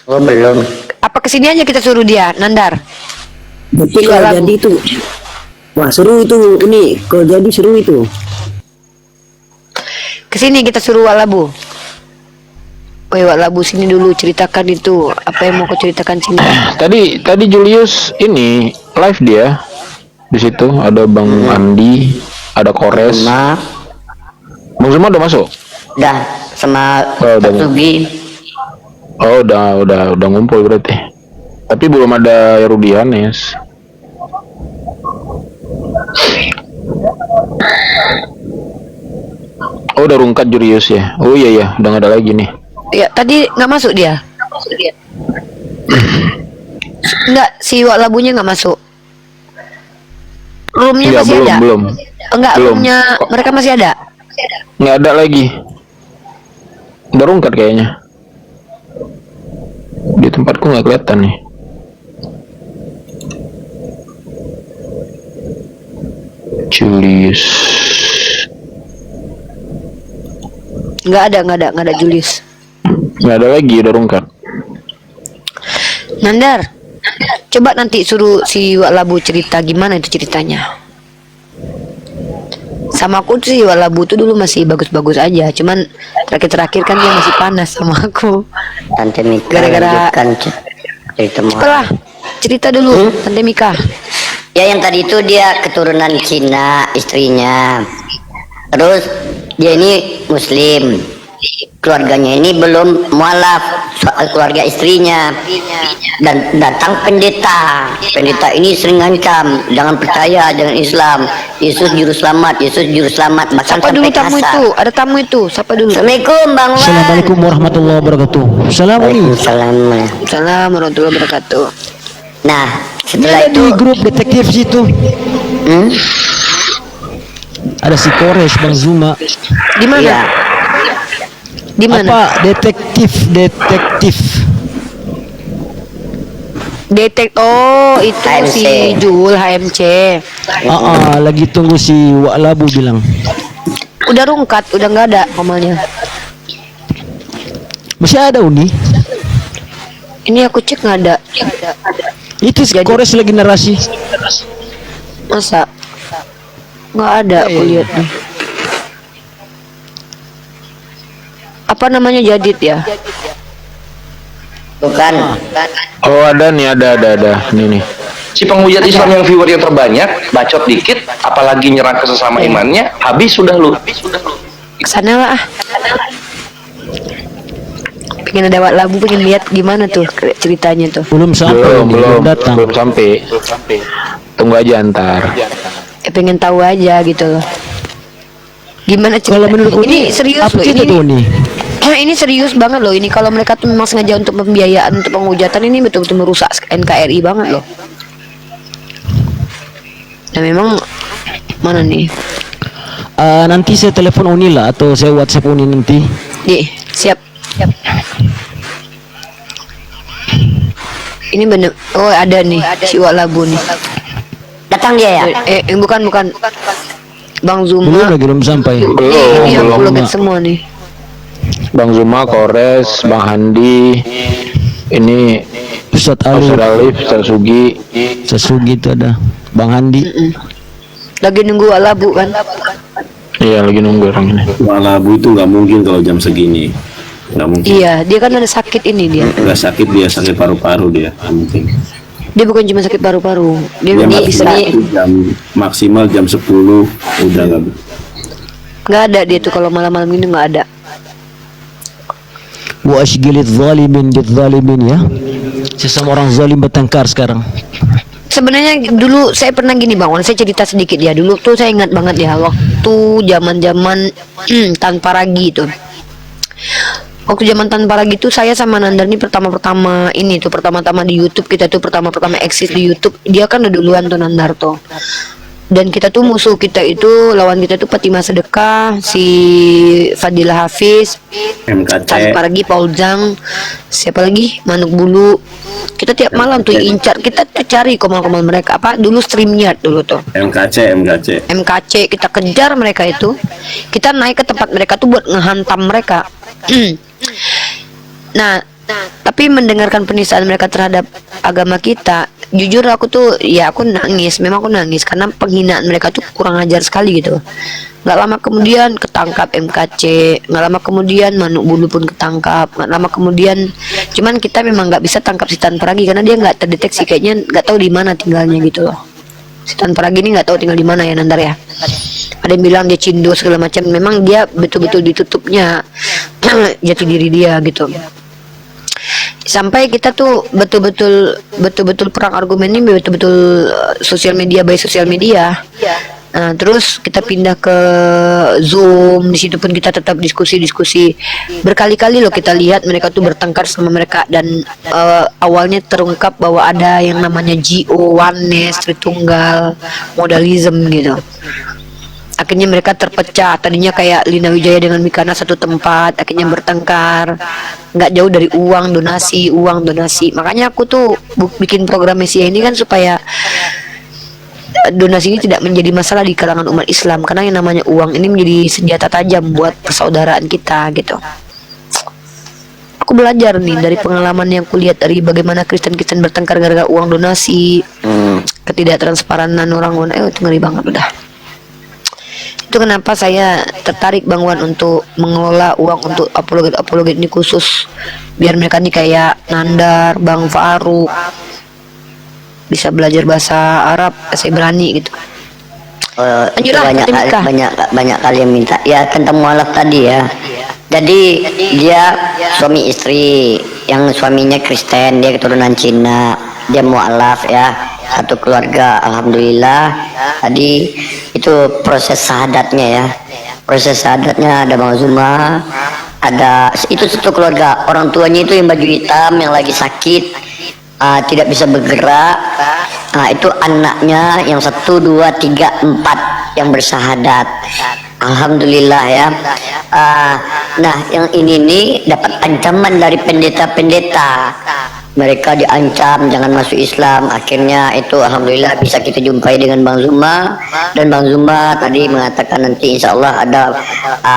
Oh belum. Apa kesini aja kita suruh dia, Nandar? Betul, kalau jadi itu. Wah seru itu, ini kalau jadi seru itu. Kesini kita suruh Walabu. Woi Walabu, sini dulu, ceritakan itu apa yang mau kau ceritakan sini. Tadi Julius ini live dia. Di situ ada Bang Andi, ada Kores. Bang Zuma udah masuk? Udah sama udah. Sugi. Oh, udah ngumpul berarti. Tapi belum ada Rudi Yohanes. Oh, udah rungkat Julius ya. Oh iya, udah nggak ada lagi nih. Ya, tadi nggak masuk dia. Enggak, si Walabunya nggak masuk. Roomnya Enggak, masih ada? belum. Enggak, Belum. roomnya mereka masih ada? Nggak ada lagi. Udah rungkat kayaknya. Di tempatku nggak kelihatan nih. Julius. Nggak ada Julius. Nggak ada lagi, udah rungkat. Nandar, coba nanti suruh si Walabu cerita gimana itu ceritanya. Sama aku tuh si Walabu tuh dulu masih bagus-bagus aja, cuman terakhir-terakhir kan dia masih panas sama aku. Tante Mika Gara-gara cerita Cepatlah, cerita dulu Tante Mika. Ya yang tadi itu dia keturunan Cina istrinya. Terus dia ini Muslim. Keluarganya ini belum mualaf, soal keluarga istrinya. Dan datang pendeta. Pendeta ini sering ngancam, jangan percaya dengan Islam. Yesus juru selamat, Yesus juru selamat. Bahkan Siapa dulu sampai tamu kasar. itu? Ada tamu itu, siapa dulu? Assalamualaikum Bang Wan. Assalamualaikum warahmatullahi wabarakatuh. Assalamualaikum. Salam warahmatullahi wabarakatuh. Nah, setelah Ada itu di grup detektif situ. Ada si Kores, Bang Zuma. Di mana? iya, Di mana? Apa detektif? Oh, itu HMC. si Jul HMC. Lagi tunggu si Walabu bilang. Udah rungkat, udah nggak ada komalnya. Masih ada Uni. Ini aku cek nggak ada. Itu si Kores lagi narasi. Masa? Nggak ada, aku lihat nih. Apa namanya Jadid ya? bukan. Oh ada nih, ada. Ini nih. Si penghujat Islam yang viewer yang terbanyak, bacot dikit, apalagi nyerang ke sesama imannya, habis sudah lu. Kesana lah. Pengen ada Walabu, pengen lihat gimana tuh ceritanya tuh. Belum sampai, Belum datang. sampai. Tunggu aja ntar. Pengen tahu aja gitu loh. Gimana cerita? Kalau menurut ini serius apa loh cerita ini. tuh Uni? Ini serius banget loh ini, kalau mereka tuh memang sengaja untuk pembiayaan untuk penghujatan, ini betul-betul merusak NKRI banget loh. Nah memang mana nih? Nanti saya telepon Uni lah atau saya WhatsApp Uni nanti. Siap. Ini bener. Oh ada nih si Walabu nih. Datang dia ya? Bukan. Bang Zuma. Belum sampai. Ini yang Belum. vlogger semua nih. Bang Zuma, Kores, Bang Handi, ini Ustadz Alif, Ustadz Sugi itu ada. Bang Handi. Lagi nunggu Walabu kan? Iya, lagi nunggu orang ini. Walabu itu nggak mungkin kalau jam segini. Nggak mungkin. Iya, dia kan ada sakit ini dia. Nggak sakit, dia sakit paru-paru dia. Nggak mungkin. Dia bukan cuma sakit paru-paru. Dia bisa maksimal jam 10 udah nggak ada dia tuh kalau malam-malam ini nggak ada. Wa ashgilit zalimin bidzalimin ya. Sesama orang zalim bertengkar sekarang. Sebenarnya dulu saya pernah gini Bang, saya cerita sedikit ya. Dulu tuh saya ingat banget ya waktu zaman-zaman tanpa ragi tuh. Waktu zaman tanpa ragi tuh saya sama Nandar nih pertama-tama di YouTube, kita tuh pertama-tama eksis di YouTube. Dia kan udah duluan tuh Nandar tuh. Dan kita tuh musuh kita itu, lawan kita tuh Fatimah Sedekah, si Fadilah Hafiz, tanpa ragi Paul Zhang, siapa lagi? Manuk Bulu. Kita tiap malam tuh incar, kita tuh cari komal-komal mereka. Apa dulu StreamYard dulu tuh. MKC kita kejar mereka itu. Kita naik ke tempat mereka tuh buat ngehantam mereka. Nah, tapi mendengarkan penistaan mereka terhadap agama kita, jujur aku tuh ya aku nangis, memang aku nangis karena penghinaan mereka tuh kurang ajar sekali gitu. Nggak lama kemudian ketangkap MKC, nggak lama kemudian Manuk Bulu pun ketangkap, nggak lama kemudian cuman kita memang nggak bisa tangkap si Tanpa Ragi karena dia nggak terdeteksi, kayaknya nggak tahu di mana tinggalnya gitu loh. Si Tanpa Ragi ini nggak tahu tinggal di mana ya Nandar ya. Ada yang bilang dia cindo segala macam, memang dia betul-betul ditutupnya jati diri dia gitu. Sampai kita tuh betul-betul perang argumen ini betul-betul sosial media by sosial media. Nah, terus kita pindah ke Zoom, di situ pun kita tetap diskusi. Berkali-kali loh kita lihat mereka tuh bertengkar sama mereka dan awalnya terungkap bahwa ada yang namanya GO, Oneness, Tritunggal, modalism gitu. Akhirnya mereka terpecah, tadinya kayak Lina Wijaya dengan Mikana satu tempat, akhirnya bertengkar, nggak jauh dari uang donasi. Makanya aku tuh bikin program Mesia ini kan supaya donasi ini tidak menjadi masalah di kalangan umat Islam, karena yang namanya uang ini menjadi senjata tajam buat persaudaraan kita gitu. Aku belajar nih dari pengalaman yang kulihat dari bagaimana Kristen-Kristen bertengkar gara-gara uang donasi, ketidaktransparan orang itu ngeri banget udah. Itu kenapa saya tertarik Bang Wan untuk mengelola uang untuk apologet ini khusus biar mereka nih kayak Nandar, Bang Faruk bisa belajar bahasa Arab, saya berani gitu. Banyak kali yang minta ya tentang mualaf tadi ya. Jadi dia suami istri, yang suaminya Kristen, dia keturunan Cina, dia mualaf ya, satu keluarga. Alhamdulillah tadi itu proses syahadatnya ada Bang Zuma, ada itu satu keluarga. Orang tuanya itu yang baju hitam yang lagi sakit, tidak bisa bergerak. Itu anaknya yang 1, 2, 3, 4 yang bersyahadat. Alhamdulillah ya. Nah yang ini nih dapat ancaman dari pendeta-pendeta. Mereka diancam jangan masuk Islam. Akhirnya itu alhamdulillah bisa kita jumpai dengan Bang Zuma, dan Bang Zuma tadi mengatakan nanti insya Allah ada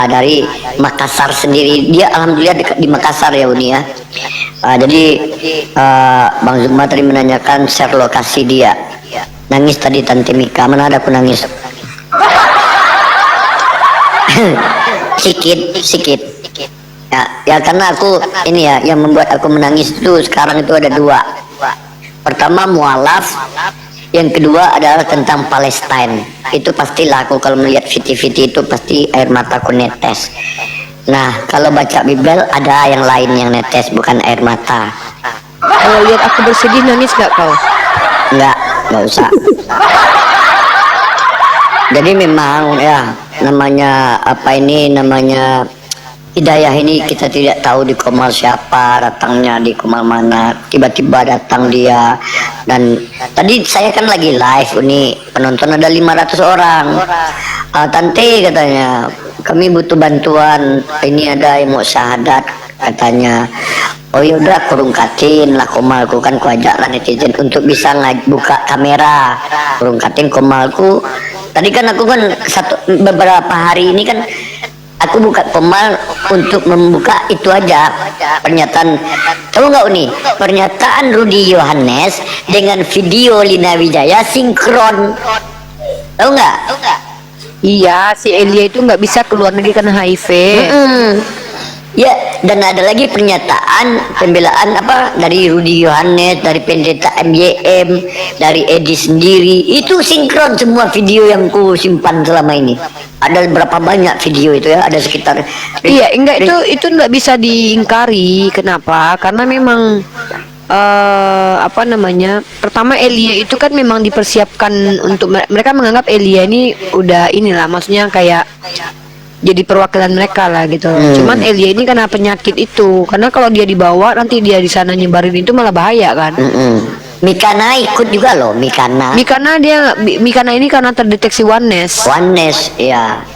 dari Makassar sendiri. Dia alhamdulillah dekat di Makassar ya Uni ya. Jadi Bang Zuma tadi menanyakan share lokasi dia. Nangis tadi Tante Mika, mana ada aku nangis. Sikit. Ya karena aku ini ya yang membuat aku menangis itu sekarang itu ada 2. Pertama mualaf, yang kedua adalah tentang Palestine. Itu pastilah aku kalau melihat video-video itu pasti air mataku netes. Nah kalau baca Bible ada yang lain yang netes, bukan air mata. Kalau lihat aku bersedih nangis gak kau? Nggak usah. Jadi memang ya namanya hidayah ini kita tidak tahu di Komal siapa datangnya, di Komal mana, tiba-tiba datang dia. Dan tadi saya kan lagi live ini penonton ada 500 orang. Tante katanya, kami butuh bantuan, ini ada yang mau syahadat katanya. Oh yaudah, kurung katin lah komalku, kan ku ajak lah netizen untuk bisa buka kamera. Kurung katin komalku. Tadi kan aku kan beberapa hari ini kan aku buka komal untuk membuka itu aja pernyataan. Tahu nggak Uni? Pernyataan Rudi Yohanes dengan video Lina Wijaya sinkron. Tahu nggak? Iya, si Elia itu nggak bisa keluar negeri karena HIV. Ya, dan ada lagi pernyataan pembelaan apa dari Rudi Yohanes, dari pendeta MYM, dari Edi sendiri. Itu sinkron semua video yang ku simpan selama ini. Ada berapa banyak video itu ya? Ada sekitar. Iya, enggak, itu nggak bisa diingkari. Kenapa? Karena memang apa namanya? Pertama, Elia itu kan memang dipersiapkan untuk mereka menganggap Elia ini udah inilah, maksudnya kayak jadi perwakilan mereka lah gitu. Cuman Elia ini karena penyakit itu, karena kalau dia dibawa nanti dia di sana nyebarin itu malah bahaya kan. Mikana ikut juga loh, Mikana. Mikana ini karena terdeteksi oneness. Oneness, ya.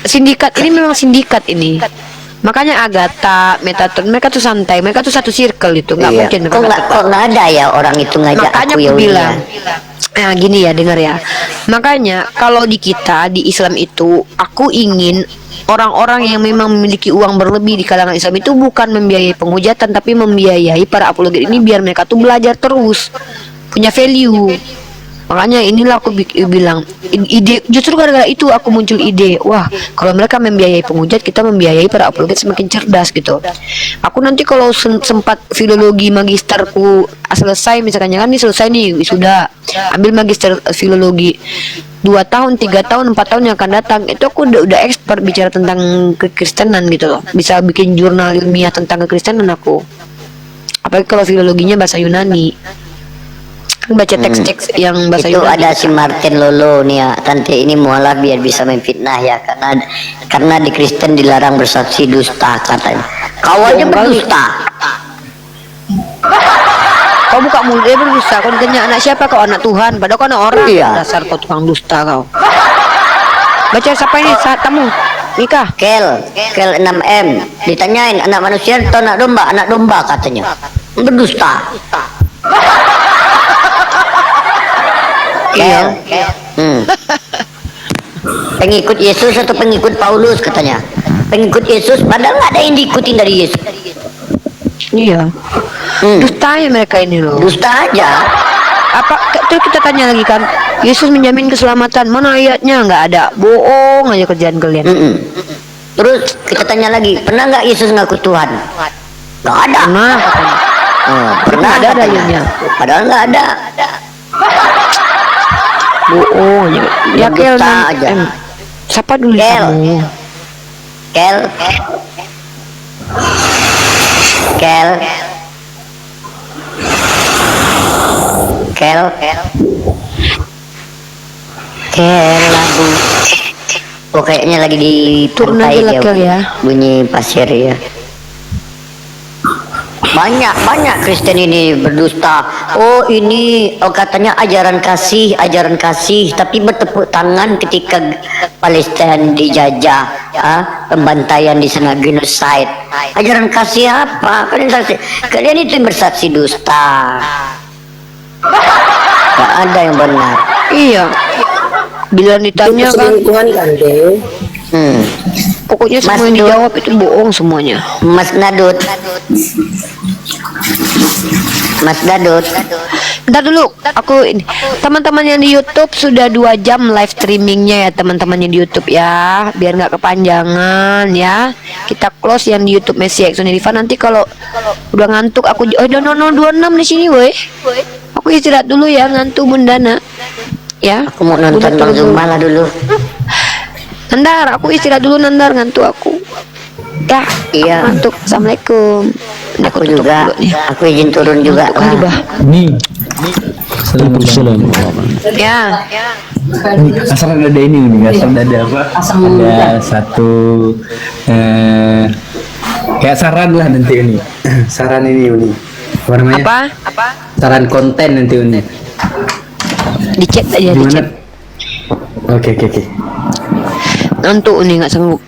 Sindikat ini memang sindikat ini. Makanya Agatha, Metatron, mereka tuh santai, mereka tuh satu circle itu, nggak mungkin. Kok nggak ada ya orang itu ngajak makanya aku aku bilang. ya. Nah gini ya, dengar ya. Makanya kalau di kita di Islam itu, aku ingin orang-orang yang memang memiliki uang berlebih di kalangan Islam itu bukan membiayai penghujatan, tapi membiayai para apologet ini biar mereka tuh belajar terus, punya value. Makanya inilah aku bilang ide, justru gara-gara itu aku muncul ide, wah kalau mereka membiayai penghujat, kita membiayai para apologet semakin cerdas gitu. Aku nanti kalau sempat filologi magisterku selesai, misalkan kan ini selesai nih, sudah ambil magister filologi 2 tahun, 3 tahun, 4 tahun yang akan datang, itu aku udah expert bicara tentang kekristenan gitu loh, bisa bikin jurnal ilmiah tentang kekristenan aku. Apalagi kalau filologinya bahasa Yunani, baca teks-teks yang bahasa itu Yunani. Ada si Martin Lolo nih ya, tante ini mualaf biar bisa memfitnah ya, karena di Kristen dilarang bersaksi dusta katanya. Kau aja berdusta. Kau buka mulut dia berdusta, kau ditanya anak siapa, kau anak Tuhan, padahal kau anak orang. Iya. Dasar kau tukang dusta kau. Baca siapa ini saat tamu nikah? Kel 6M ditanyain anak manusia atau anak domba katanya. Berdusta. Kel. Pengikut Yesus atau pengikut Paulus katanya. Pengikut Yesus padahal nggak ada yang diikutin dari Yesus. Iya. Dusta ya mereka ini loh. Dusta aja. Apa terus kita tanya lagi kan, Yesus menjamin keselamatan, mana ayatnya? Nggak ada, bohong aja kerjaan kalian. Terus kita tanya lagi, pernah nggak Yesus ngaku Tuhan? Nggak ada. Pernah ada dalilnya, padahal nggak ada. Bohong aja. Ya Kel aja. Siapa dulu kamu? Kel. Lagu. Oh kayaknya lagi di pantai dia, bunyi pasir ya. Banyak Kristen ini berdusta. Oh ini katanya ajaran kasih, tapi bertepuk tangan ketika Palestina dijajah, pembantaian di sana, genocide. Ajaran kasih apa? Kalian itu yang bersaksi dusta. Gak ada yang benar. Iya. Bila ditanya kan, pokoknya semua yang dijawab itu bohong semuanya. Mas Dadut. Bentar dulu, aku ini teman-teman yang di YouTube sudah 2 jam live streamingnya ya teman-teman yang di YouTube ya, biar nggak kepanjangan ya. Kita close yang di YouTube Messi Exxon Riva, nanti kalau udah ngantuk aku udah 26 di sini woi. Aku istirahat dulu ya, ngantuk Bundana. Ya, aku mau nonton Bang Zumala dulu. Nandar, aku istirahat dulu Nandar, ngantuk aku. Ya, iya. Ngantuk. Assalamualaikum. Aku juga. Aku izin turun juga. Nih. Assalamualaikum. Ya. Asal ada ini nih, asal ada apa? Ada satu kayak saran lah nanti ini. Saran ini Uni. Apa namanya? Apa? Saran konten nanti Uni. Di chat aja, di chat. Oke. Ngantuk nih, nggak sanggup.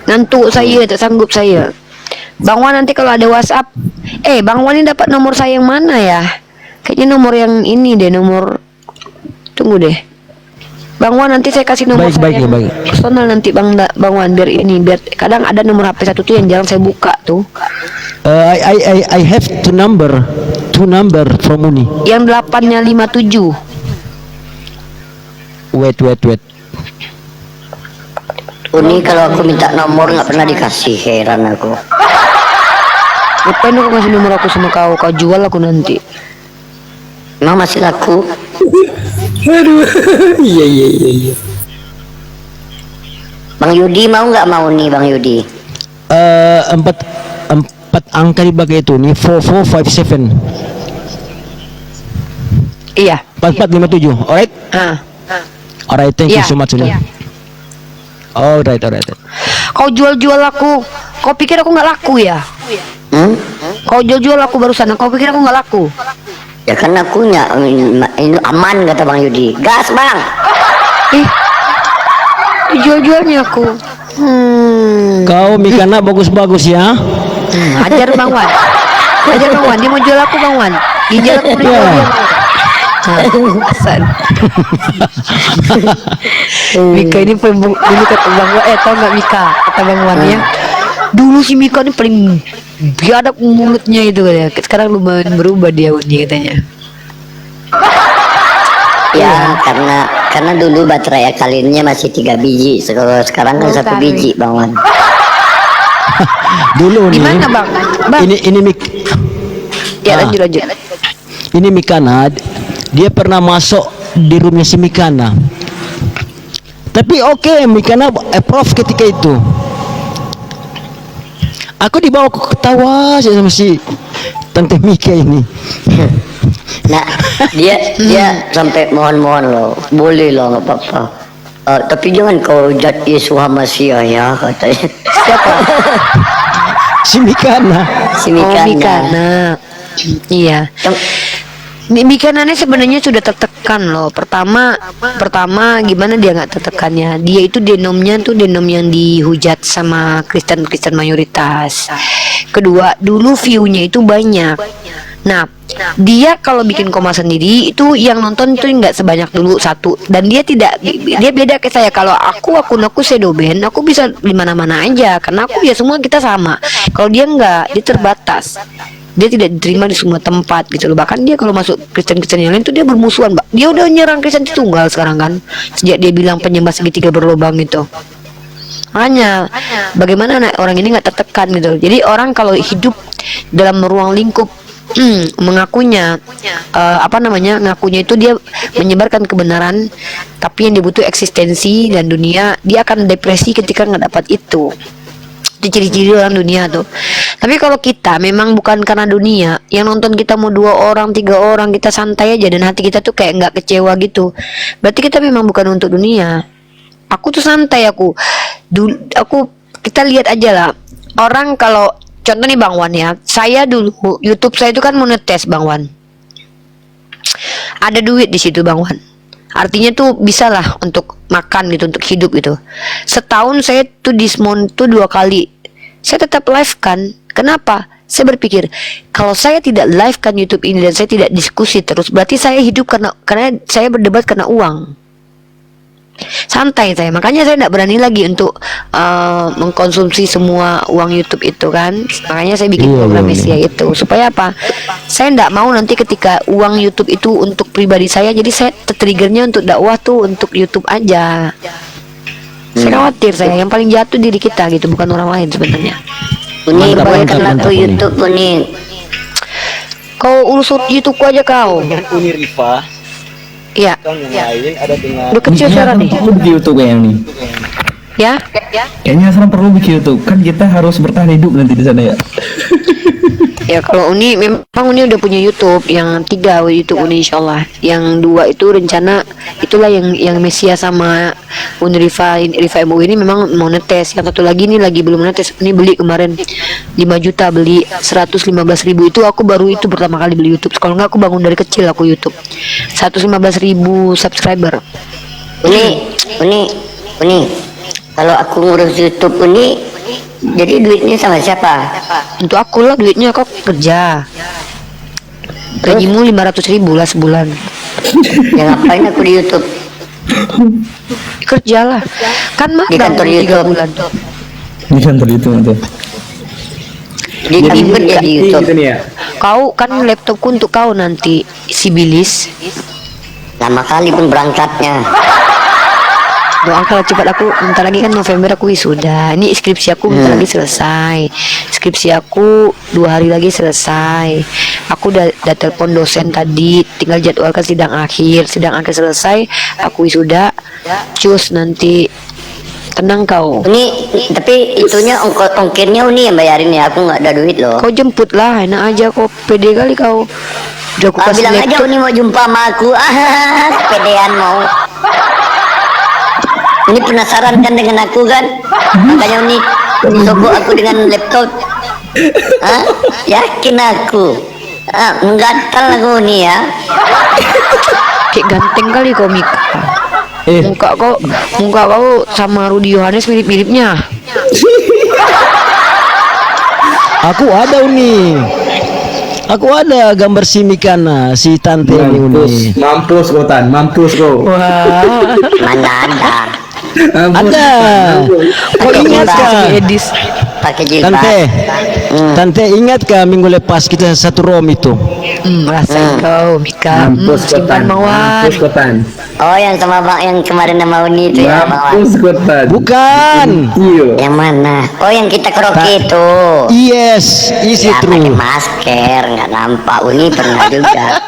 Ngantuk saya, tak sanggup saya. Bang Wan nanti kalau ada WhatsApp, Bang Wan ini dapat nomor saya yang mana ya? Kayaknya nomor yang ini deh, nomor. Tunggu deh. Bang Wan nanti saya kasih nomor saya personal nanti Bang Wan biar kadang ada nomor HP satu tuh yang jarang saya buka tuh. I have two number from Uni. Yang 8-nya 57. Wait. Uni kalau aku minta nomor nggak pernah dikasih, heran aku. Ngapain aku kasih nomor aku sama kau? Kau jual aku nanti. Emang masih laku? Aduh. Iya. Bang Yudi mau nggak mau nih Bang Yudi? Empat angka dipakai itu nih 4457. Iya. 4457. Alright. Alright, thank you so much. Alright. Kau jual aku. Kau pikir aku nggak laku ya? Kau jual aku barusan. Kau pikir aku nggak laku? Ya kan akunya ini aman kata Bang Yudi. Gas Bang. Jual-jualnya aku. Kau mikana bagus-bagus ya. Ajar Bang Wan. Dia mau jual aku Bang Wan. Ginjal aku udah jual dia. Hasan. Mika ini dulu kata Bang Wan, tau nggak Mika? Kata Bang Wan ya. Dulu si Mika ini paling biadab mulutnya itu ya. Sekarang lumayan berubah dia Uni katanya. Ya karena dulu baterai akalinnya masih 3 biji, sekarang kan 1 biji Bang Wan. Dulu nih. Gimana Bang? Ini Mik. Ya lanjut. Ini Mikana, dia pernah masuk di roomnya si Mikana. Tapi oke, Mikana approve ketika itu. Aku dibawa ke ketawa aja sama si Tante Mika ini. Nah, dia sampai mohon loh, boleh loh nggak apa-apa. Tapi jangan kau jat Yesus Masih ya katanya. Siapa? Si Mikana. Mikana. Iya. Mikana ini sebenarnya sudah tertekan loh. Pertama gimana dia nggak tertekannya? Dia itu denom yang dihujat sama Kristen mayoritas. Kedua, dulu view-nya itu banyak. Nah, dia kalau bikin koma sendiri itu yang nonton itu nggak sebanyak dulu satu. Dan dia beda kayak saya. Kalau akun aku Sedoben, aku bisa di mana-mana aja karena aku ya semua kita sama. Kalau dia nggak, dia terbatas. Dia tidak diterima di semua tempat gitu loh. Bahkan dia kalau masuk Kristen yang lain tuh dia bermusuhan, Mbak. Dia udah nyerang Kristen tunggal sekarang kan. Sejak dia bilang penyembah segitiga berlubang itu. Makanya bagaimana orang ini nggak tertekan gitu. Jadi orang kalau hidup dalam ruang lingkup mengakunya ngakunya itu dia menyebarkan kebenaran, tapi yang dibutuh eksistensi dan dunia, dia akan depresi ketika nggak dapat itu. Ciri-ciri orang dunia tuh. Tapi kalau kita memang bukan karena dunia, yang nonton kita mau 2 orang, 3 orang, kita santai aja dan hati kita tuh kayak nggak kecewa gitu. Berarti kita memang bukan untuk dunia. Aku tuh santai kita lihat aja lah. Orang kalau contoh nih Bang Wan ya, saya dulu YouTube saya itu kan monetis Bang Wan. Ada duit di situ Bang Wan. Artinya tuh bisa lah untuk makan gitu, untuk hidup gitu. Setahun saya tuh dismount tuh 2 kali. Saya tetap live kan. Kenapa? Saya berpikir kalau saya tidak live kan YouTube ini dan saya tidak diskusi terus, berarti saya hidup karena saya berdebat karena uang. Santai saya, makanya saya tidak berani lagi untuk mengkonsumsi semua uang YouTube itu kan. Makanya saya bikin program Mesia itu supaya apa? Saya tidak mau nanti ketika uang YouTube itu untuk pribadi saya, jadi saya triggernya untuk dakwah tuh untuk YouTube aja. Saya khawatir yang paling jatuh diri kita gitu, bukan orang lain sebenarnya. Uni bayarkan aku YouTube Uni. Kau urus YouTube aja kau. Uni Rifa. Iya. Yang lain ada dengan. Udah kecil suara nih. Perlu bikin YouTube kayaknya nih. Ya? Kayaknya sekarang perlu bikin YouTube. Kan kita harus bertahan hidup nanti di sana ya. Ya kalau Uni memang Uni udah punya YouTube yang 3 YouTube Uni insyaallah. Yang 2 itu rencana itulah yang Mesia sama Uni Rifa MUI ini memang mau netes. Yang satu lagi ini lagi belum netes. Ini beli kemarin 5 juta beli 115.000 itu aku baru itu pertama kali beli YouTube. Kalau enggak aku bangun dari kecil aku YouTube. 115.000 subscriber. Uni. Kalau aku ngurus YouTube Uni, jadi duitnya sama siapa? Untuk aku lah duitnya, kok kerja. Gajimu 500.000 lah sebulan. Ya ngapain aku di YouTube? Kerja lah. Kan mah Di kantor 3 YouTube. bulan. Di kantor itu nanti. Jadi kerja di YouTube. Gitu nih ya. Kau kan laptopku untuk kau nanti si Bilis. Lama kali pun berangkatnya. Doang kalau cepat aku bentar lagi kan November aku wisuda. Ini skripsi aku bentar lagi selesai. Skripsi aku 2 hari lagi selesai. Aku udah telepon dosen tadi, tinggal jadwalkan sidang akhir. Sidang akhir selesai, aku wisuda. Cus nanti. Tenang kau. Uni, tapi itunya ongkirnya Uni yang bayarin ya, aku nggak ada duit loh. Kau jemput lah, enak aja kau, pede kali kau. Udah aku kasih bilang aja laptop. Uni mau jumpa sama aku. Kepedean mau. Ini penasaran kan dengan aku kan? Makanya Uni sogok aku dengan laptop. Yakin aku. Menggatal aku Uni ya. Kayak ganteng kali kau Mika. Muka kau sama Rudy Yohanes mirip-miripnya. Aku ada Uni. Aku ada gambar si Mikana, si tante ini Uni. Mampus kau Tan, mampus kau. Wah. Mana ada? Ada. Kau ingat kah? Edis. Pakai jilbab. Tante ingat kah minggu lepas kita satu rom itu? Rasain kau Mika. Mampus kau Simpan Tan, mawar. mampus kau Tan. Oh yang sama Bang yang kemarin sama Uni itu ya Bang. Mampus kau Tan. Bukan. Yang mana? Oh yang kita karaoke itu. Yes, isi Ya, true. pakai masker nggak nampak. Uni pernah juga.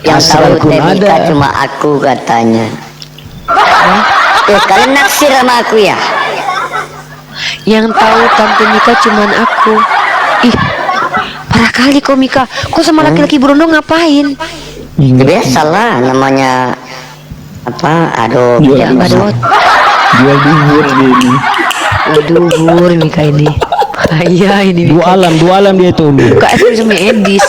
Yang tahu Asrarku Mika nada. cuma aku katanya. Kalian naksir sama aku ya? Yang tahu tante Mika cuman aku. Ih, parah kali kau Mika. Kau sama laki-laki berondong ngapain? Biasalah namanya apa? Aduh, Ya aduh. Jual bubur di ini. Waduh, bur Mika ini. Bahaya ini. Dua alam dia itu Uni. Muka semi Edis.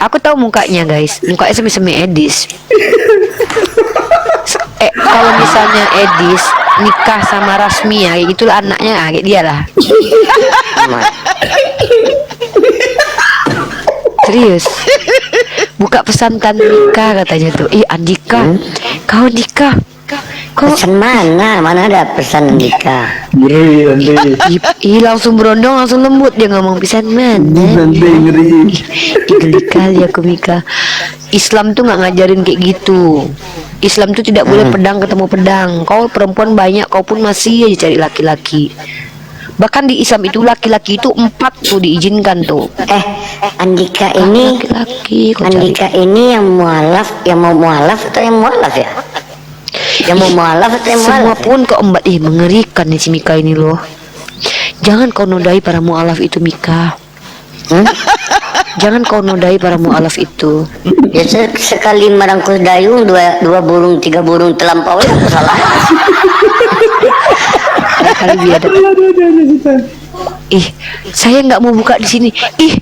Aku tahu mukanya guys. Mukanya semi Edis. Kalau misalnya Edis nikah sama Rasmi ya, itulah anaknya, kayak dia lah. Serius. Buka pesantren nikah katanya tuh. Ih Andika, kau nikah. Pesan mana? Mana ada pesan nikah? Ngeri nanti. Ih langsung berondong, langsung lembut dia ngomong pisan mana. Nanti ngeri. Geli kali aku Mika. Islam tuh nggak ngajarin kayak gitu. Islam tuh tidak boleh pedang ketemu pedang. Kau perempuan banyak, kau pun masih aja cari laki-laki. Bahkan di Islam itu laki-laki itu 4 tuh diizinkan tuh. Andika ini, laki-laki. Andika ini yang mualaf, yang mau mualaf atau yang mualaf ya? Yang mau mualaf atau yang Semua mualaf? pun keempat. Mengerikan nih si Mika ini loh. Jangan kau nodai para mualaf itu Mika. Jangan kau nodai para mualaf itu. Ya sekali merangkul dayung, dua burung, 3 burung terlampaui, apa salah? Kali biadab. Ih, saya nggak mau buka di sini. Ih,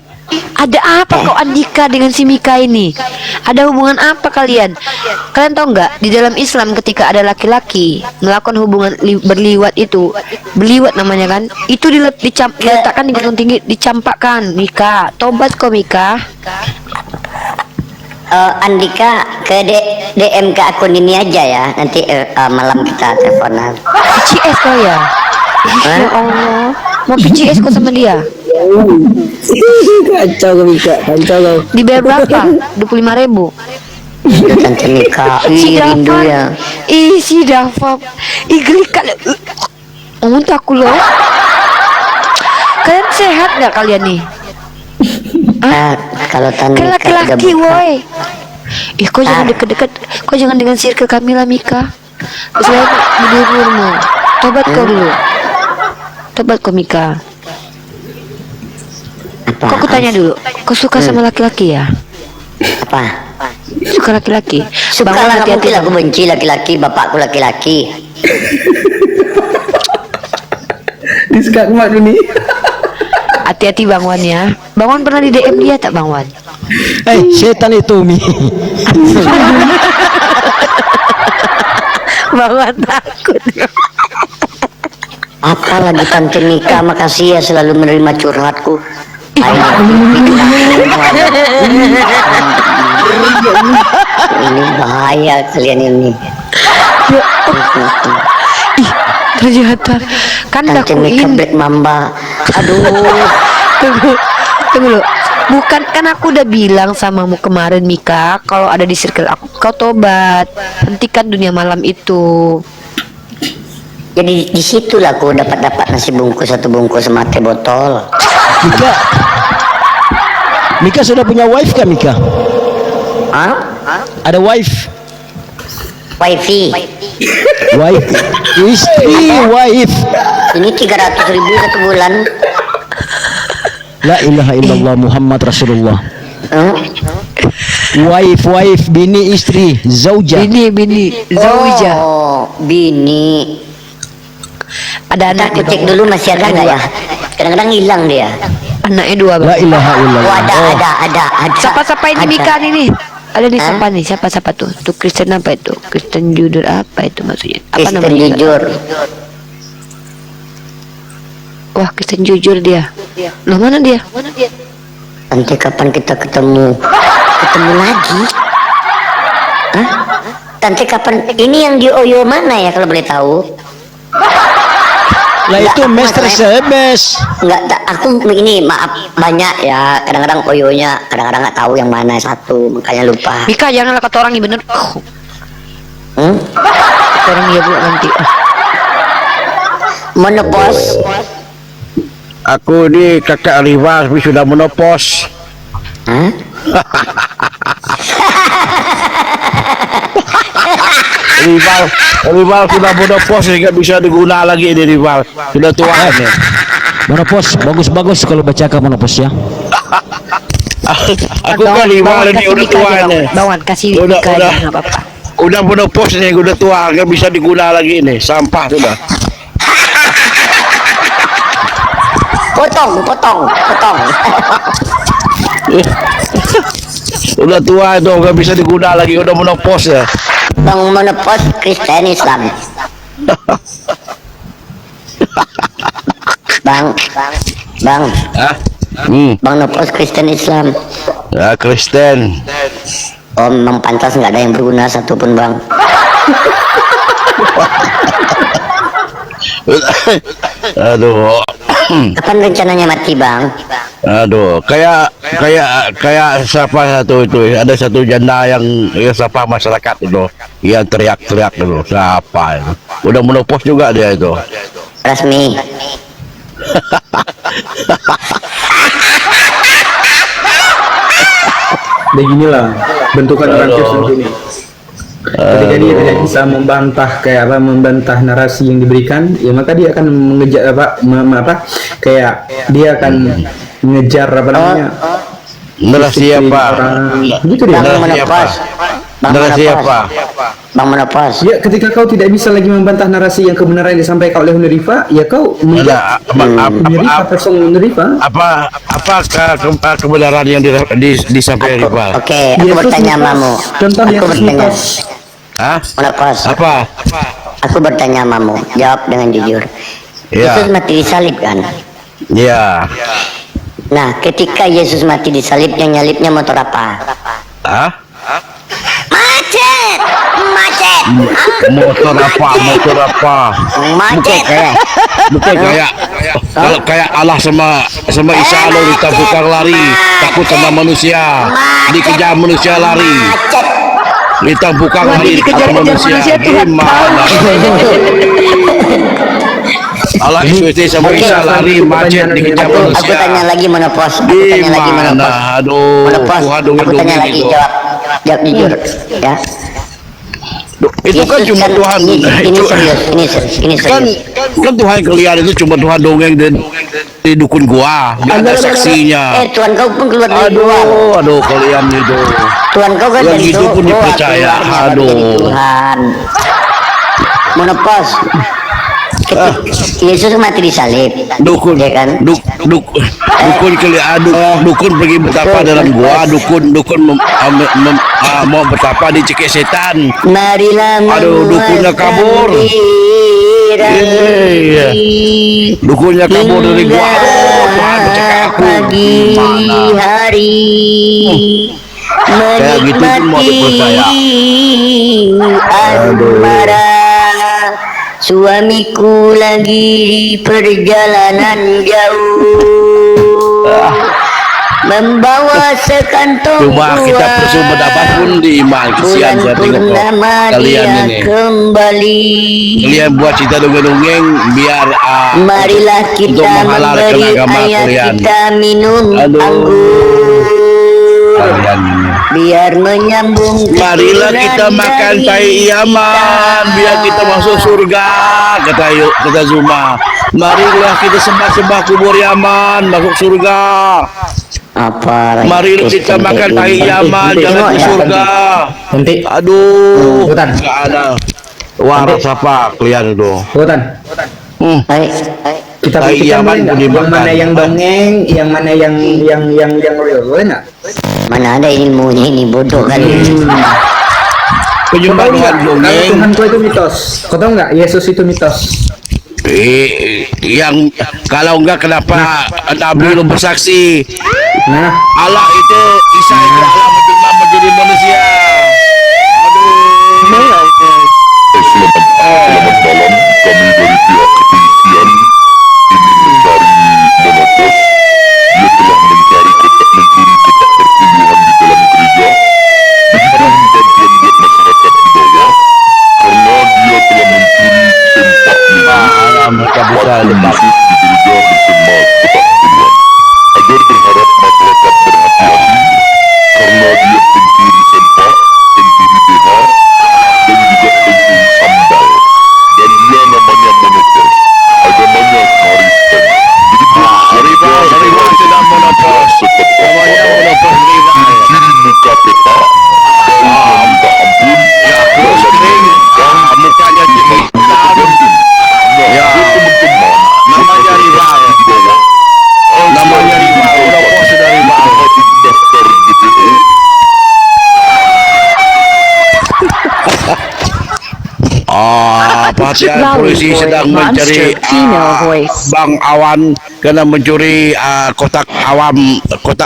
ada apa kok Andika dengan si Mika ini? Ada hubungan apa kalian? Kalian tahu nggak di dalam Islam ketika ada laki-laki melakukan hubungan berliwat itu, beliwat namanya kan? Itu diletakkan di gunung tinggi, dicampakkan. Mika, tobat kok Mika. Andika ke DM ke akun ini aja ya, nanti malam kita teleponan. PCS kau ya? Ya Allah, mau PCS kau sama dia? Kacau kau Mika, kacau kau. Dibayar berapa? 25.000. Tante Mika, rindu ya. Si Dafa. Geli kali. Untuk aku loh. Kalian sehat nggak kalian nih? Kalau Tante Kan Mika laki-laki woi. Kau jangan deket-deket. Kau jangan dengan circle Kamila Mika. Selain berdurmu. Tobat kau dulu. Tobat kau Mika. Kok aku tanya dulu, kau suka sama laki-laki ya? Apa? Suka laki-laki? Suka Bang Wan, lah, nggak hati-hati mungkin Bang. aku benci laki-laki, bapakku laki-laki. Disekak mak ini. Hati-hati Bang Wan ya. Bang Wan pernah di DM dia tak Bang Wan? Setan itu Mi. Bang Wan takut. Apalagi Tante Mika, makasih ya selalu menerima curhatku. Ayo, ini bahaya kalian ini. Ih, ternyata kan Tante aku Mika ini. Black Mamba. Aduh. Tunggu lu. Bukan kan aku udah bilang samamu kemarin Mika, kalau ada di circle aku kau tobat, hentikan dunia malam itu. Jadi disitulah aku dapat nasi bungkus, 1 bungkus sama teh botol. Mika sudah punya wife kan Mika? Hah? Ada wife? Wifi. Wife, istri, wife. Ini 300.000 1 bulan. La ilaha illallah Muhammad Rasulullah. Wife, bini, istri, zauja. Bini, zauja. Oh, bini. Ada anak Aku cek dulu masih ada nggak ya? Kadang-kadang hilang dia. Anaknya 2 Bang. La ilaha illallah. Oh, ada. Siapa ini Ada. Mika nih? Ada nih Hah? siapa nih? Siapa tuh? Tuh Kristen apa itu? Kristen jujur apa itu maksudnya? Apa Kristen namanya? jujur. Wah, Kristen jujur dia. Loh, mana dia? Nanti kapan kita ketemu? Ketemu lagi? Hah? Tante kapan? Ini yang di Oyo mana ya kalau boleh tahu? Lah itu Master Sebes. Enggak, aku ini maaf banyak ya. Kadang-kadang Oyonya, kadang-kadang nggak tahu yang mana satu, makanya lupa. Mika janganlah kata orang ini bener. Kata orang dia pula nanti. Menopos. Aku ini kakak Riva tapi sudah menopos. Hah? Rival sudah menopos sehingga bisa diguna lagi ini Rival. Sudah tua ini. Monopos, bagus kalau bacakan monopos ya. Aku kan Rival ini udah tua ini. Bawan kasih Udah Mika aja nggak apa-apa. udah menopos nih, udah tua, nggak bisa diguna lagi ini. Sampah sudah. Potong. Udah tua itu nggak bisa diguna lagi, udah menopos ya. Bang menopos Kristen Islam. Bang. Hah? Bang menopos Kristen Islam. Ya Kristen. Om memang pantas nggak ada yang berguna satupun bang. Aduh. Kapan rencananya mati bang? Aduh, kayak siapa satu itu, ada satu janda yang siapa masyarakat itu, yang teriak-teriak itu, siapa itu, udah menopos juga dia itu. Resmi. Beginilah bentukan orang Kristen ini. Ketika dia tidak bisa membantah narasi yang diberikan, ya maka dia akan mengejar kayak dia akan mengejar narasi apa? Gitu dia. Narasi apa? Bang menopos. Ya, ketika kau tidak bisa lagi membantah narasi yang kebenaran yang disampaikan oleh Nurifa, ya kau apa kebenaran yang disampaikan Rival? Oke, aku bertanya mamu. Contoh aku bertanya. Hah? Menopos. Apa? Aku bertanya mamu, jawab dengan jujur. Ya. Yesus mati disalib kan? Ya. Nah, ketika Yesus mati disalib, yang nyalibnya motor apa? Hah? Macet. Motor apa? Macet. Bukan kayak Allah sama Isa lo ditabukkan lari, takut sama manusia, dikejar manusia lari. Ditabukkan lari takut manusia. Gimana? Allah itu sama Isa lari macet dikejar manusia. Aku tanya lagi menopos. Aduh, Menopos. Aku tanya lagi, jawab jujur ya. Itu kan cuma Tuhan. Ini serius, ini Kan serius. Tuhan kalian itu cuma Tuhan dongeng dan di dukun gua. Nggak ada saksinya. Tuhan kau pun keluar dari gua. Aduh kalian itu. Tuhan kau kan Yang dari itu pun gua, dipercaya. keluarnya baru Aduh. jadi Tuhan. Menepos. Yesus mati disalib. Dukun, ya kan? dukun dukun pergi bertapa dalam gua, dukun mau bertapa di cekik setan. Marilah Dukunnya kabur. Iya. Dukunnya kabur dari gua. Tuhan bercakap aku. Pagi hari Kayak gitu pun mau dipercaya. asmara. Suamiku lagi di perjalanan jauh, membawa sekantong Coba kita persu berdapat pun di iman. Kesian saya tengok kalian ini. Kembali. Kalian buat cerita dongeng-dongeng biar Marilah untuk kita menghalalkan memberi agama ayat kalian. kita minum Aduh. anggur, Kalian ini. biar menyambung. Marilah kita makan tai iyaman biar kita masuk surga, kata Zuma. Marilah kita sembah kubur Yaman masuk surga. Apa? Marilah kita makan tai iyaman jalan ke surga. Aduh, nggak ada waras apa kalian itu. Hutan. Kita Tai buktikan iyaman boleh nggak? Yang mana yang dongeng, yang mana yang real, boleh nggak? Mana ada ilmunya ini bodoh kan? Penyembah Tuhan dongeng. Kalau Tuhan kau itu mitos. Kau tahu nggak? Yesus itu mitos. Yang kalau enggak kenapa Nabi belum bersaksi? Allah itu Isa itu Allah menjelma menjadi manusia. Selamat malam, kami dari pihak kepolisian ingin mencari Monopos. Dia telah mencuri kotak perpuluhan di dalam gereja. Berikan bantuan buat masyarakat di bawah karena dia telah mencuri sempak waktu Yesus di gereja bersama kotak perpuluhan. Agar berharap masyarakat berhati-hati karena dia pencuri sempak, pencuri BH, dan juga pencuri sambal. Dan dia namanya Monopos, agamanya Kristen. Jadi Kristen tidak Monopos, namanya Monopos ciri muka peta, baru meminta ampun, terus mukanya ciri tergantung. Nah, teman-teman, namanya rival, namanya rival, Monopos sudah rival. Daftar DPO. Perhatian polisi sedang mencari Bang Awan kena mencuri kotak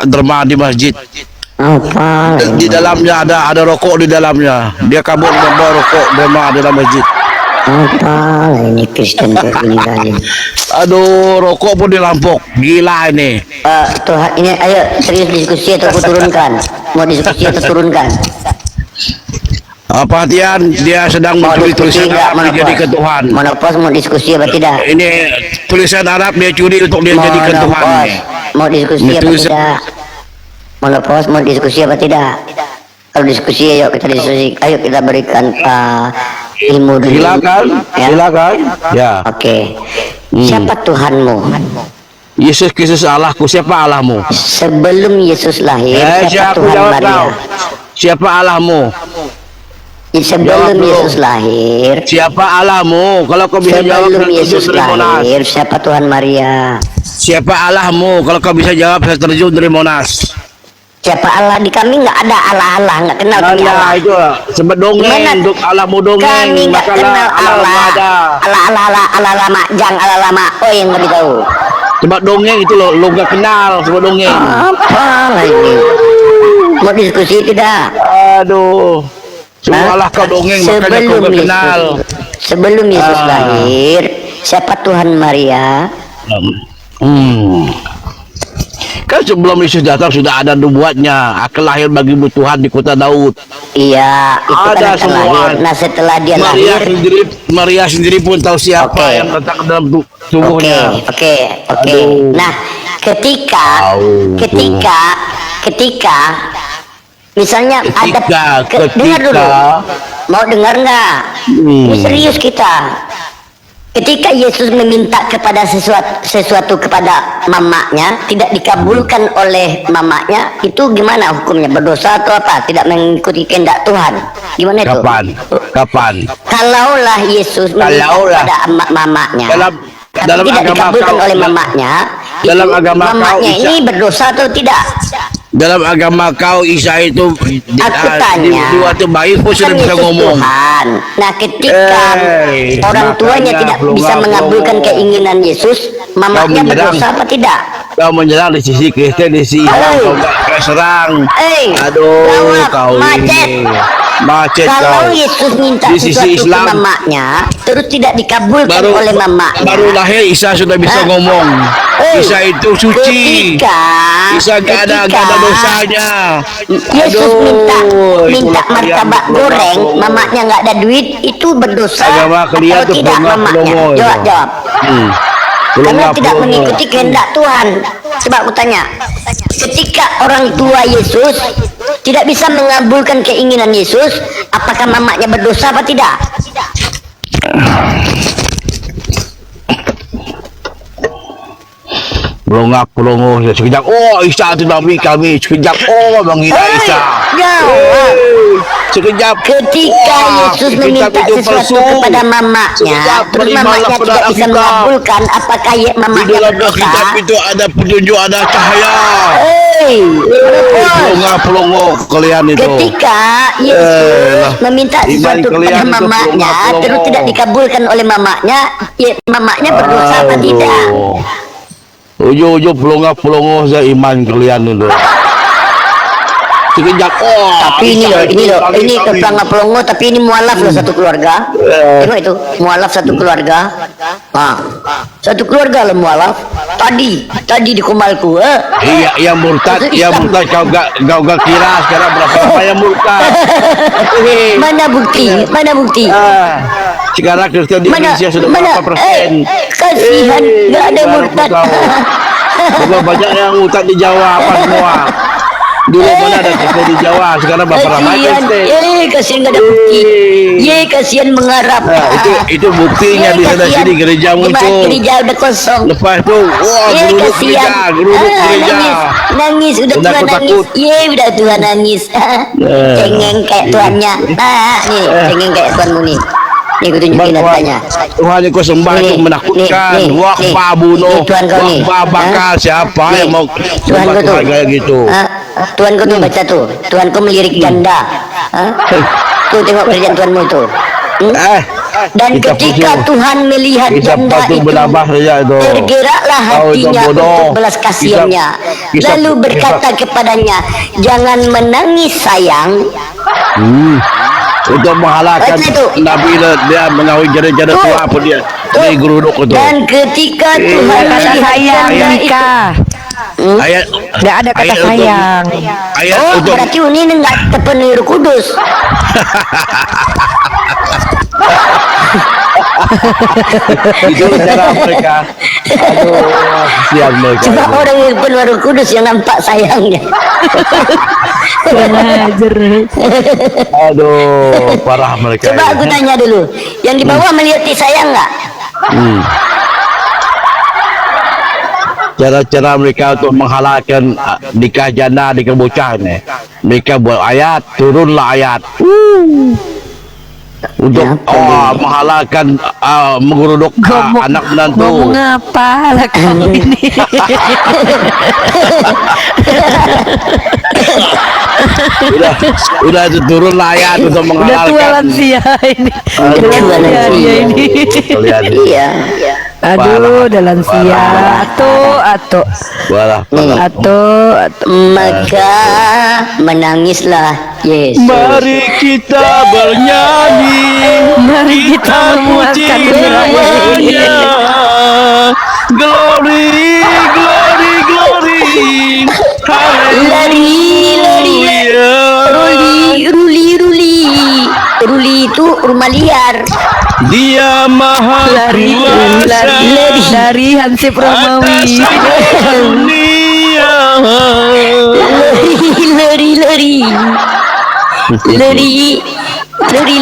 derma di masjid. Apa? Di dalamnya ada rokok di dalamnya. Dia kabur membawa rokok derma di dalam masjid. Apa ini Kristen kayak gini kali? Aduh, rokok pun dirampok. Gila ini. Tuhan ini, ayo serius diskusi atau aku turunkan? Mau diskusi atau turunkan? Perhatian, dia sedang mencuri tulisan Arab dia jadikan Tuhan. Monopos mau diskusi apa tidak? Ini tulisan Arab dia curi untuk dia jadikan Tuhan. Mau diskusi apa tidak? Monopos mau diskusi apa tidak? Kalau diskusi, ayo kita diskusi. Ayo kita berikan ilmu dulu. Silakan, silakan. Ya. Oke. Siapa Tuhanmu? Yesus Kristus Allahku. Siapa Allahmu? Sebelum Yesus lahir, siapa Tuhan Maria? Siapa Allahmu? Sebelum Yesus lahir, siapa Allahmu? Kalau kau bisa jawab, sebelum Yesus lahir, siapa Tuhan Maria? Siapa Allahmu? Kalau kau bisa jawab, saya terjun dari Monas. Siapa Allah? Di kami nggak ada Allah, nggak kenal kami Allah. Itu sebab dongeng, untuk Allahmu dongeng. Kami nggak kenal Allah lama, jang Allah lama. Oh yang nggak tahu. Sebab dongeng itu lo nggak kenal, sebab dongeng. Apa ini? Mau diskusi tidak? Aduh. Semualah kau dongeng, makanya kau gak kenal. Sebelum Yesus lahir, siapa Tuhan Maria? Kan sebelum Yesus datang sudah ada nubuatnya, akan lahir bagimu Tuhan di kota Daud. Iya, itu ada kan semua. Lahir. Nah setelah dia lahir, Maria sendiri pun tahu siapa yang letak dalam tubuhnya. Oke. Nah, ketika misalnya dengar dulu. mau dengar nggak? Ini serius kita. Ketika Yesus meminta kepada sesuatu kepada mamanya, tidak dikabulkan oleh mamanya, itu gimana hukumnya? Berdosa atau apa? Tidak mengikuti kehendak Tuhan. Gimana itu? Kapan? Kalaulah Yesus meminta kepada mamanya, dalam tidak agama dikabulkan kau, oleh mamanya, dalam itu agama kau, mamanya Isa, ini berdosa atau tidak? dalam agama kau Isa itu Aku tanya, di waktu bayi pun sudah kan bisa Yesus ngomong. Tuhan. Nah, ketika orang tuanya makanya tidak pelongo, bisa mengabulkan keinginan Yesus, mamanya menyerang. berdosa apa tidak? Kau menyerang di sisi Kristen, di sisi Islam, kau gak serang. Aduh, jawab, kau macet. ini macet Kalau kau. Yesus minta Di sisi sesuatu Islam, ke mamanya, terus tidak dikabulkan oleh mamanya. baru lahir Isa sudah bisa ngomong. Isa itu suci. Isa gak ada dosanya. Yesus minta itulah martabak kalian goreng, pelongo. mamanya nggak ada duit, itu berdosa Agama kalian atau tuh tidak mamanya? pelongo. Jawab. Karena tidak Pelongo. mengikuti kehendak Tuhan. Coba aku tanya, ketika orang tua Yesus tidak bisa mengabulkan keinginan Yesus, apakah mamanya berdosa apa tidak? Pelongo sekejap. Oh, Isa itu Nabi kami. Sekejap. Oh, menghina Isa. Jawab. Sekejap. Ketika Yesus meminta sesuatu kepada mamanya, terus mamanya tidak bisa mengabulkan, apakah mamanya Di dalam berdosa? kitab itu ada petunjuk, ada cahaya. Pelongo kalian itu. Ketika Yesus meminta sesuatu kepada mamanya, terus tidak dikabulkan oleh mamanya, mamanya berdosa apa tidak? Ujung-ujung pelongo saya iman kalian itu. Sekejap. Tapi ini pelongo, tapi ini mualaf loh satu keluarga. Tengok itu, mualaf satu keluarga. Satu keluarga loh mualaf. Tadi di Kumalku. Iya, yang murtad kau gak kira sekarang berapa yang murtad. Mana bukti? Sekarang Kristen di Indonesia sudah berapa persen? Kasihan, nggak ada murtad. Banyak yang murtad di Jawa apa semua. Dulu mana ada Kristen di Jawa, sekarang berapa ramai Kristen? Kasihan nggak ada bukti. Kasihan mengharap. Itu buktinya di sana sini gerejamu itu. Gereja udah kosong. Lepas itu, geruduk gereja. Nangis, udah Tuhan nangis. Udah Tuhan nangis. Cengeng kayak Tuhannya. Nih, cengeng kayak Tuhanmu nih. Nih, aku tunjukin datanya. Tuhan yang kau sembah itu menakutkan. Wakfa bunuh, wakfa bakal siapa yang mau Tuhan kau tuh kayak gitu. Tuhan kau tuh baca tuh. Tuhan kau melirik ganda. Tuh tengok kerjaan Tuhanmu itu. Dan ketika Tuhan melihat janda itu, tergeraklah hatinya untuk belas kasihannya. Lalu berkata kepadanya, jangan menangis sayang. Untuk menghalalkan Nabi dia mengawin janda-janda tua pun dia geruduk itu. Dan ketika Tuhan melihat janda itu, ayat nggak ada kata sayang. Berarti ini nggak terpenuhi Roh Kudus. Itu cara mereka. Aduh, kasihan mereka. Cuma orang yang penuh Roh Kudus yang nampak sayangnya. Aduh, parah mereka. Coba aku tanya dulu, yang di bawah melihat sayang nggak? Cara-cara mereka untuk menghalalkan nikah janda, nikah bocah ni. Mereka buat ayat, turunlah ayat. Untuk menghalalkan menggeruduk anak menantu. Ngomong apa lah kamu ini? Udah turun ayat untuk menghalalkan. Udah tua lansia ini. Iya. Aduh, udah lansia. Atau. Maka menangislah Yesus. Mari kita bernyanyi. Mari kita memuaskan namanya. Glory, glory, glory. Ruli itu rumah liar. Dia maha dari Hansip Romawi.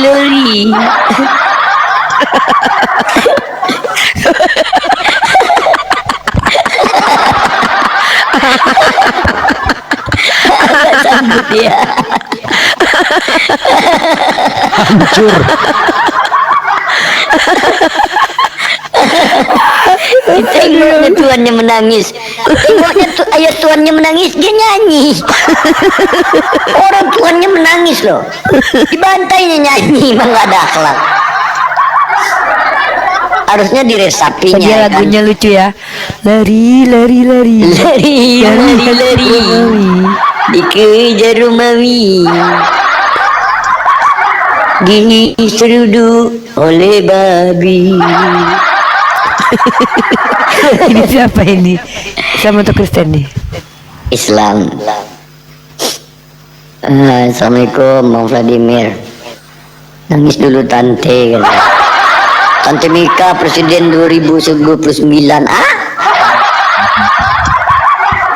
Lori. Agak sanggup dia. Hancur. Tengoknya tuannya menangis. Tengoknya ayah tuannya menangis, dia nyanyi. Orang tuannya menangis loh. Dibantainya nyanyi, emang gak ada akhlak. Harusnya diresapinya. Dia ya lagunya kan? lucu ya. Lari. Lari. Dikejar Romawi. Diseruduk oleh babi. Ini siapa ini? Sama tuh Kristen nih. Islam. Assalamualaikum Bang Vladimir. Nangis dulu tante kan. Tante Mika presiden 2029.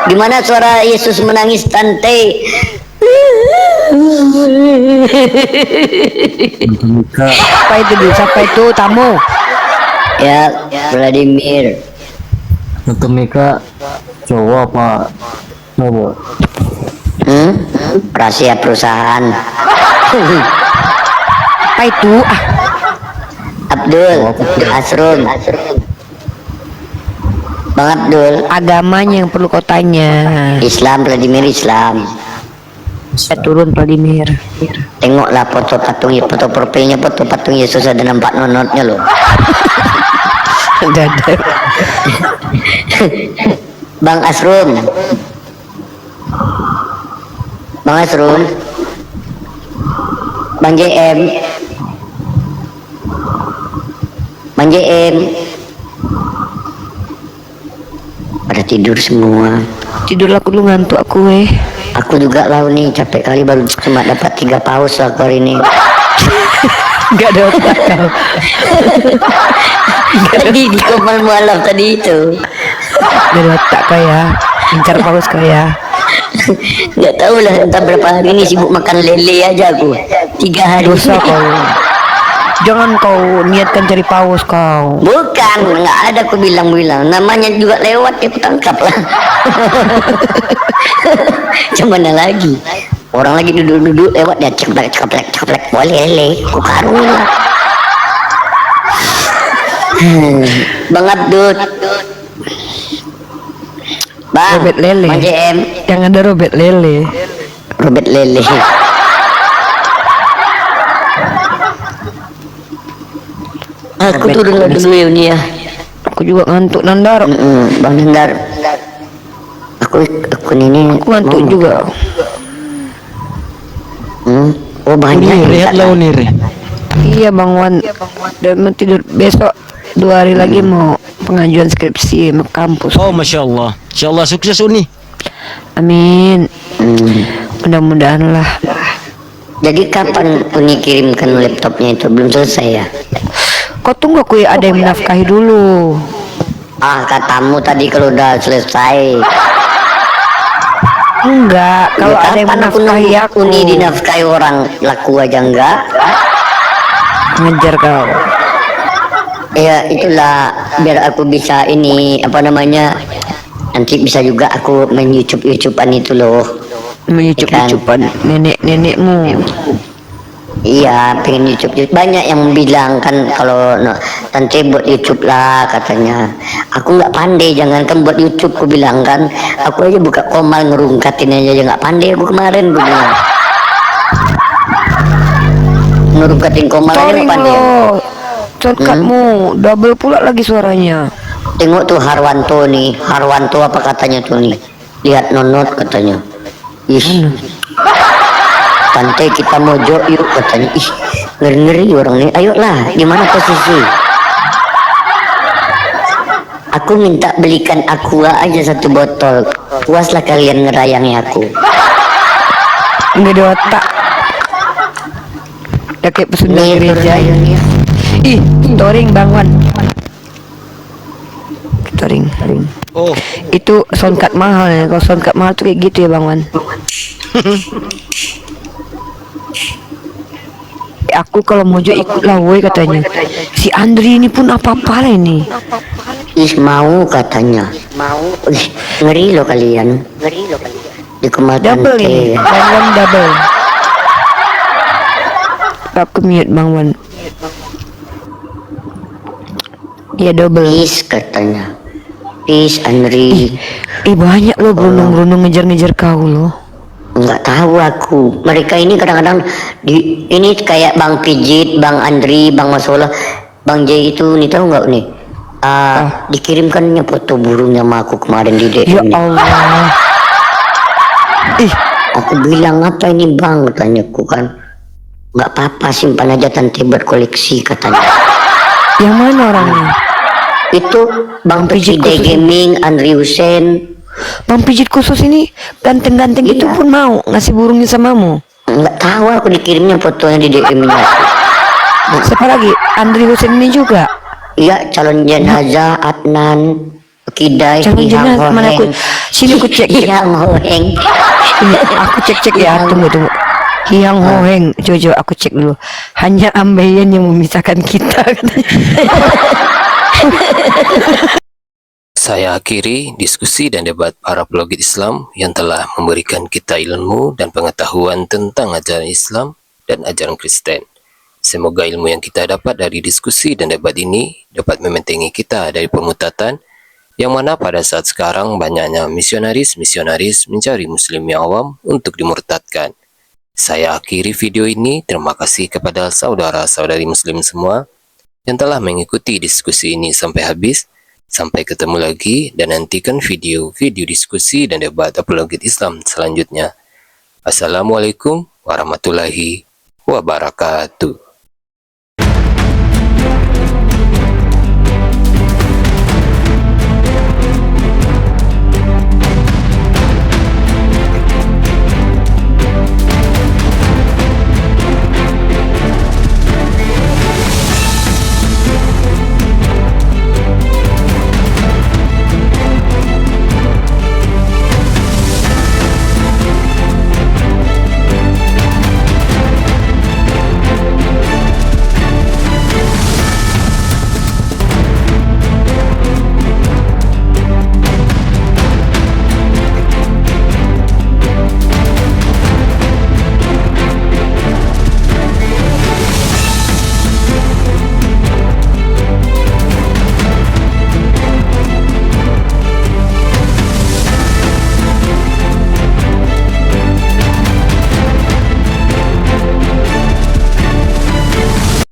Gimana suara Yesus menangis tante? Apa itu dia? Siapa itu tamu? Ya, Vladimir. Tante Mika cowok apa cowok? Rahasia perusahaan. Apa itu? Abdul Asrun. Bang Abdul. Agamanya yang perlu kau tanya. Islam, Vladimir Islam. Saya turun Vladimir. Tengoklah foto profilnya, foto patung Yesus ada nampak nonotnya loh. Enggak ada. Bang Asrun. Bang Asrun. Bang JM. Bang JM. Pada tidur semua. Tidur aku dulu, ngantuk aku Aku juga lah nih, capek kali baru cuma dapat 3 paus aku hari ini. Enggak ada otak kau. Tadi di Komal Mualaf tadi itu. Gak ada otak kau ya. Incar paus kau ya. Nggak tahu lah, entah berapa hari ini sibuk makan lele aja aku. 3 hari. Dosa kau. Jangan kau niatkan cari paus kau. Bukan, nggak ada aku bilang. Namanya juga lewat, aku tangkap lah. Cuman lagi. Orang lagi duduk lewat dia ceplek. Boleh lele, aku karung lah. Bang Abdul. Bang, Robet lele. Bang JM. Yang ada robet lele. Robet lele. Aku turun dulu ya Uni ya. Aku juga ngantuk Nandar. Bang Nandar. Aku ini. Aku ngantuk juga. Oh banyak. Lihatlah Unir. Iya Bang Wan. Dan mau tidur besok 2 hari lagi mau pengajuan skripsi mau kampus. Oh Masya Allah. Insya Allah sukses Uni. Amin. Mudah-mudahan lah. Jadi kapan Uni kirimkan laptopnya itu? Belum selesai ya? Kau tunggu aku ada yang menafkahi dulu. Katamu tadi kalau udah selesai. Enggak, kalau ada yang menafkahi aku. Uni dinafkahi orang, laku aja enggak. Ngejar kau. Ya itulah biar aku bisa ini apa namanya, nanti bisa juga aku main YouTubean itu loh. YouTubean nenek-nenekmu. Iya, pengen YouTube. Banyak yang bilang kan kalau nanti buat YouTube lah katanya. Aku nggak pandai, jangankan buat YouTube, aku bilang kan. Aku aja buka Komal ngerungkatin aja nggak pandai aku kemarin, aku bilang. Ngerungkatin Komal aja nggak pandai. Shortcutmu double pula lagi suaranya. Tengok tuh Harwanto nih, Harwanto apa katanya tuh nih. Lihat nonot katanya. Ih. Tante kita mojok yuk katanya. Ih, ngeri-ngeri orang ini. Ayolah, gimana posisi? Aku minta belikan Aqua aja 1 botol. Puaslah kalian ngerayangi aku. Nggak ada otak. Udah kayak pesugihan gereja. Ih, touring Bang Wan. Touring. Oh. Itu soundcard mahal ya. Kalau soundcard mahal tuh kayak gitu ya Bang Wan. aku kalau mojo ikutlah woi katanya. Si Andri ini pun apa-apa ini. Mau katanya. Ih, ngeri loh kalian. Di kematian Double ini, Bang Wan double. Aku mute Bang Wan. Iya double. Peace katanya. Peace Andri. Banyak loh berundung-berundung ngejar-ngejar kau loh. Nggak tahu aku. Mereka ini kadang-kadang ini kayak Bang Pijit, Bang Andri, Bang Masola, Bang J itu nih tahu nggak nih? Dikirimkannya foto burungnya sama aku kemarin di DM. Ya Allah. Aku bilang apa ini Bang, tanyaku kan. Nggak apa-apa, simpan aja tante buat koleksi katanya. Yang mana orangnya? Itu Bang Pijit Gaming, Andri Hussein. Bang Pijit khusus ini ganteng-ganteng itu pun mau ngasih burungnya samamu? Nggak tahu, aku dikirimnya fotonya di DM-nya. Siapa lagi? Andri Hussein ini juga? Iya, calon jenazah Adnan Kidai. Calon jenazah mana aku? Sini aku cek. Yang Hoheng. Ini aku cek ya. Tunggu. Yang Hoheng, Jojo aku cek dulu. Hanya ambeien yang memisahkan kita. Saya akhiri diskusi dan debat para pelogit Islam yang telah memberikan kita ilmu dan pengetahuan tentang ajaran Islam dan ajaran Kristen. Semoga ilmu yang kita dapat dari diskusi dan debat ini dapat membentengi kita dari pemutatan yang mana pada saat sekarang banyaknya misionaris mencari muslim yang awam untuk dimurtadkan. Saya akhiri video ini. Terima kasih kepada saudara-saudari muslim semua yang telah mengikuti diskusi ini sampai habis. Sampai ketemu lagi dan nantikan video-video diskusi dan debat apologet Islam selanjutnya. Assalamualaikum warahmatullahi wabarakatuh.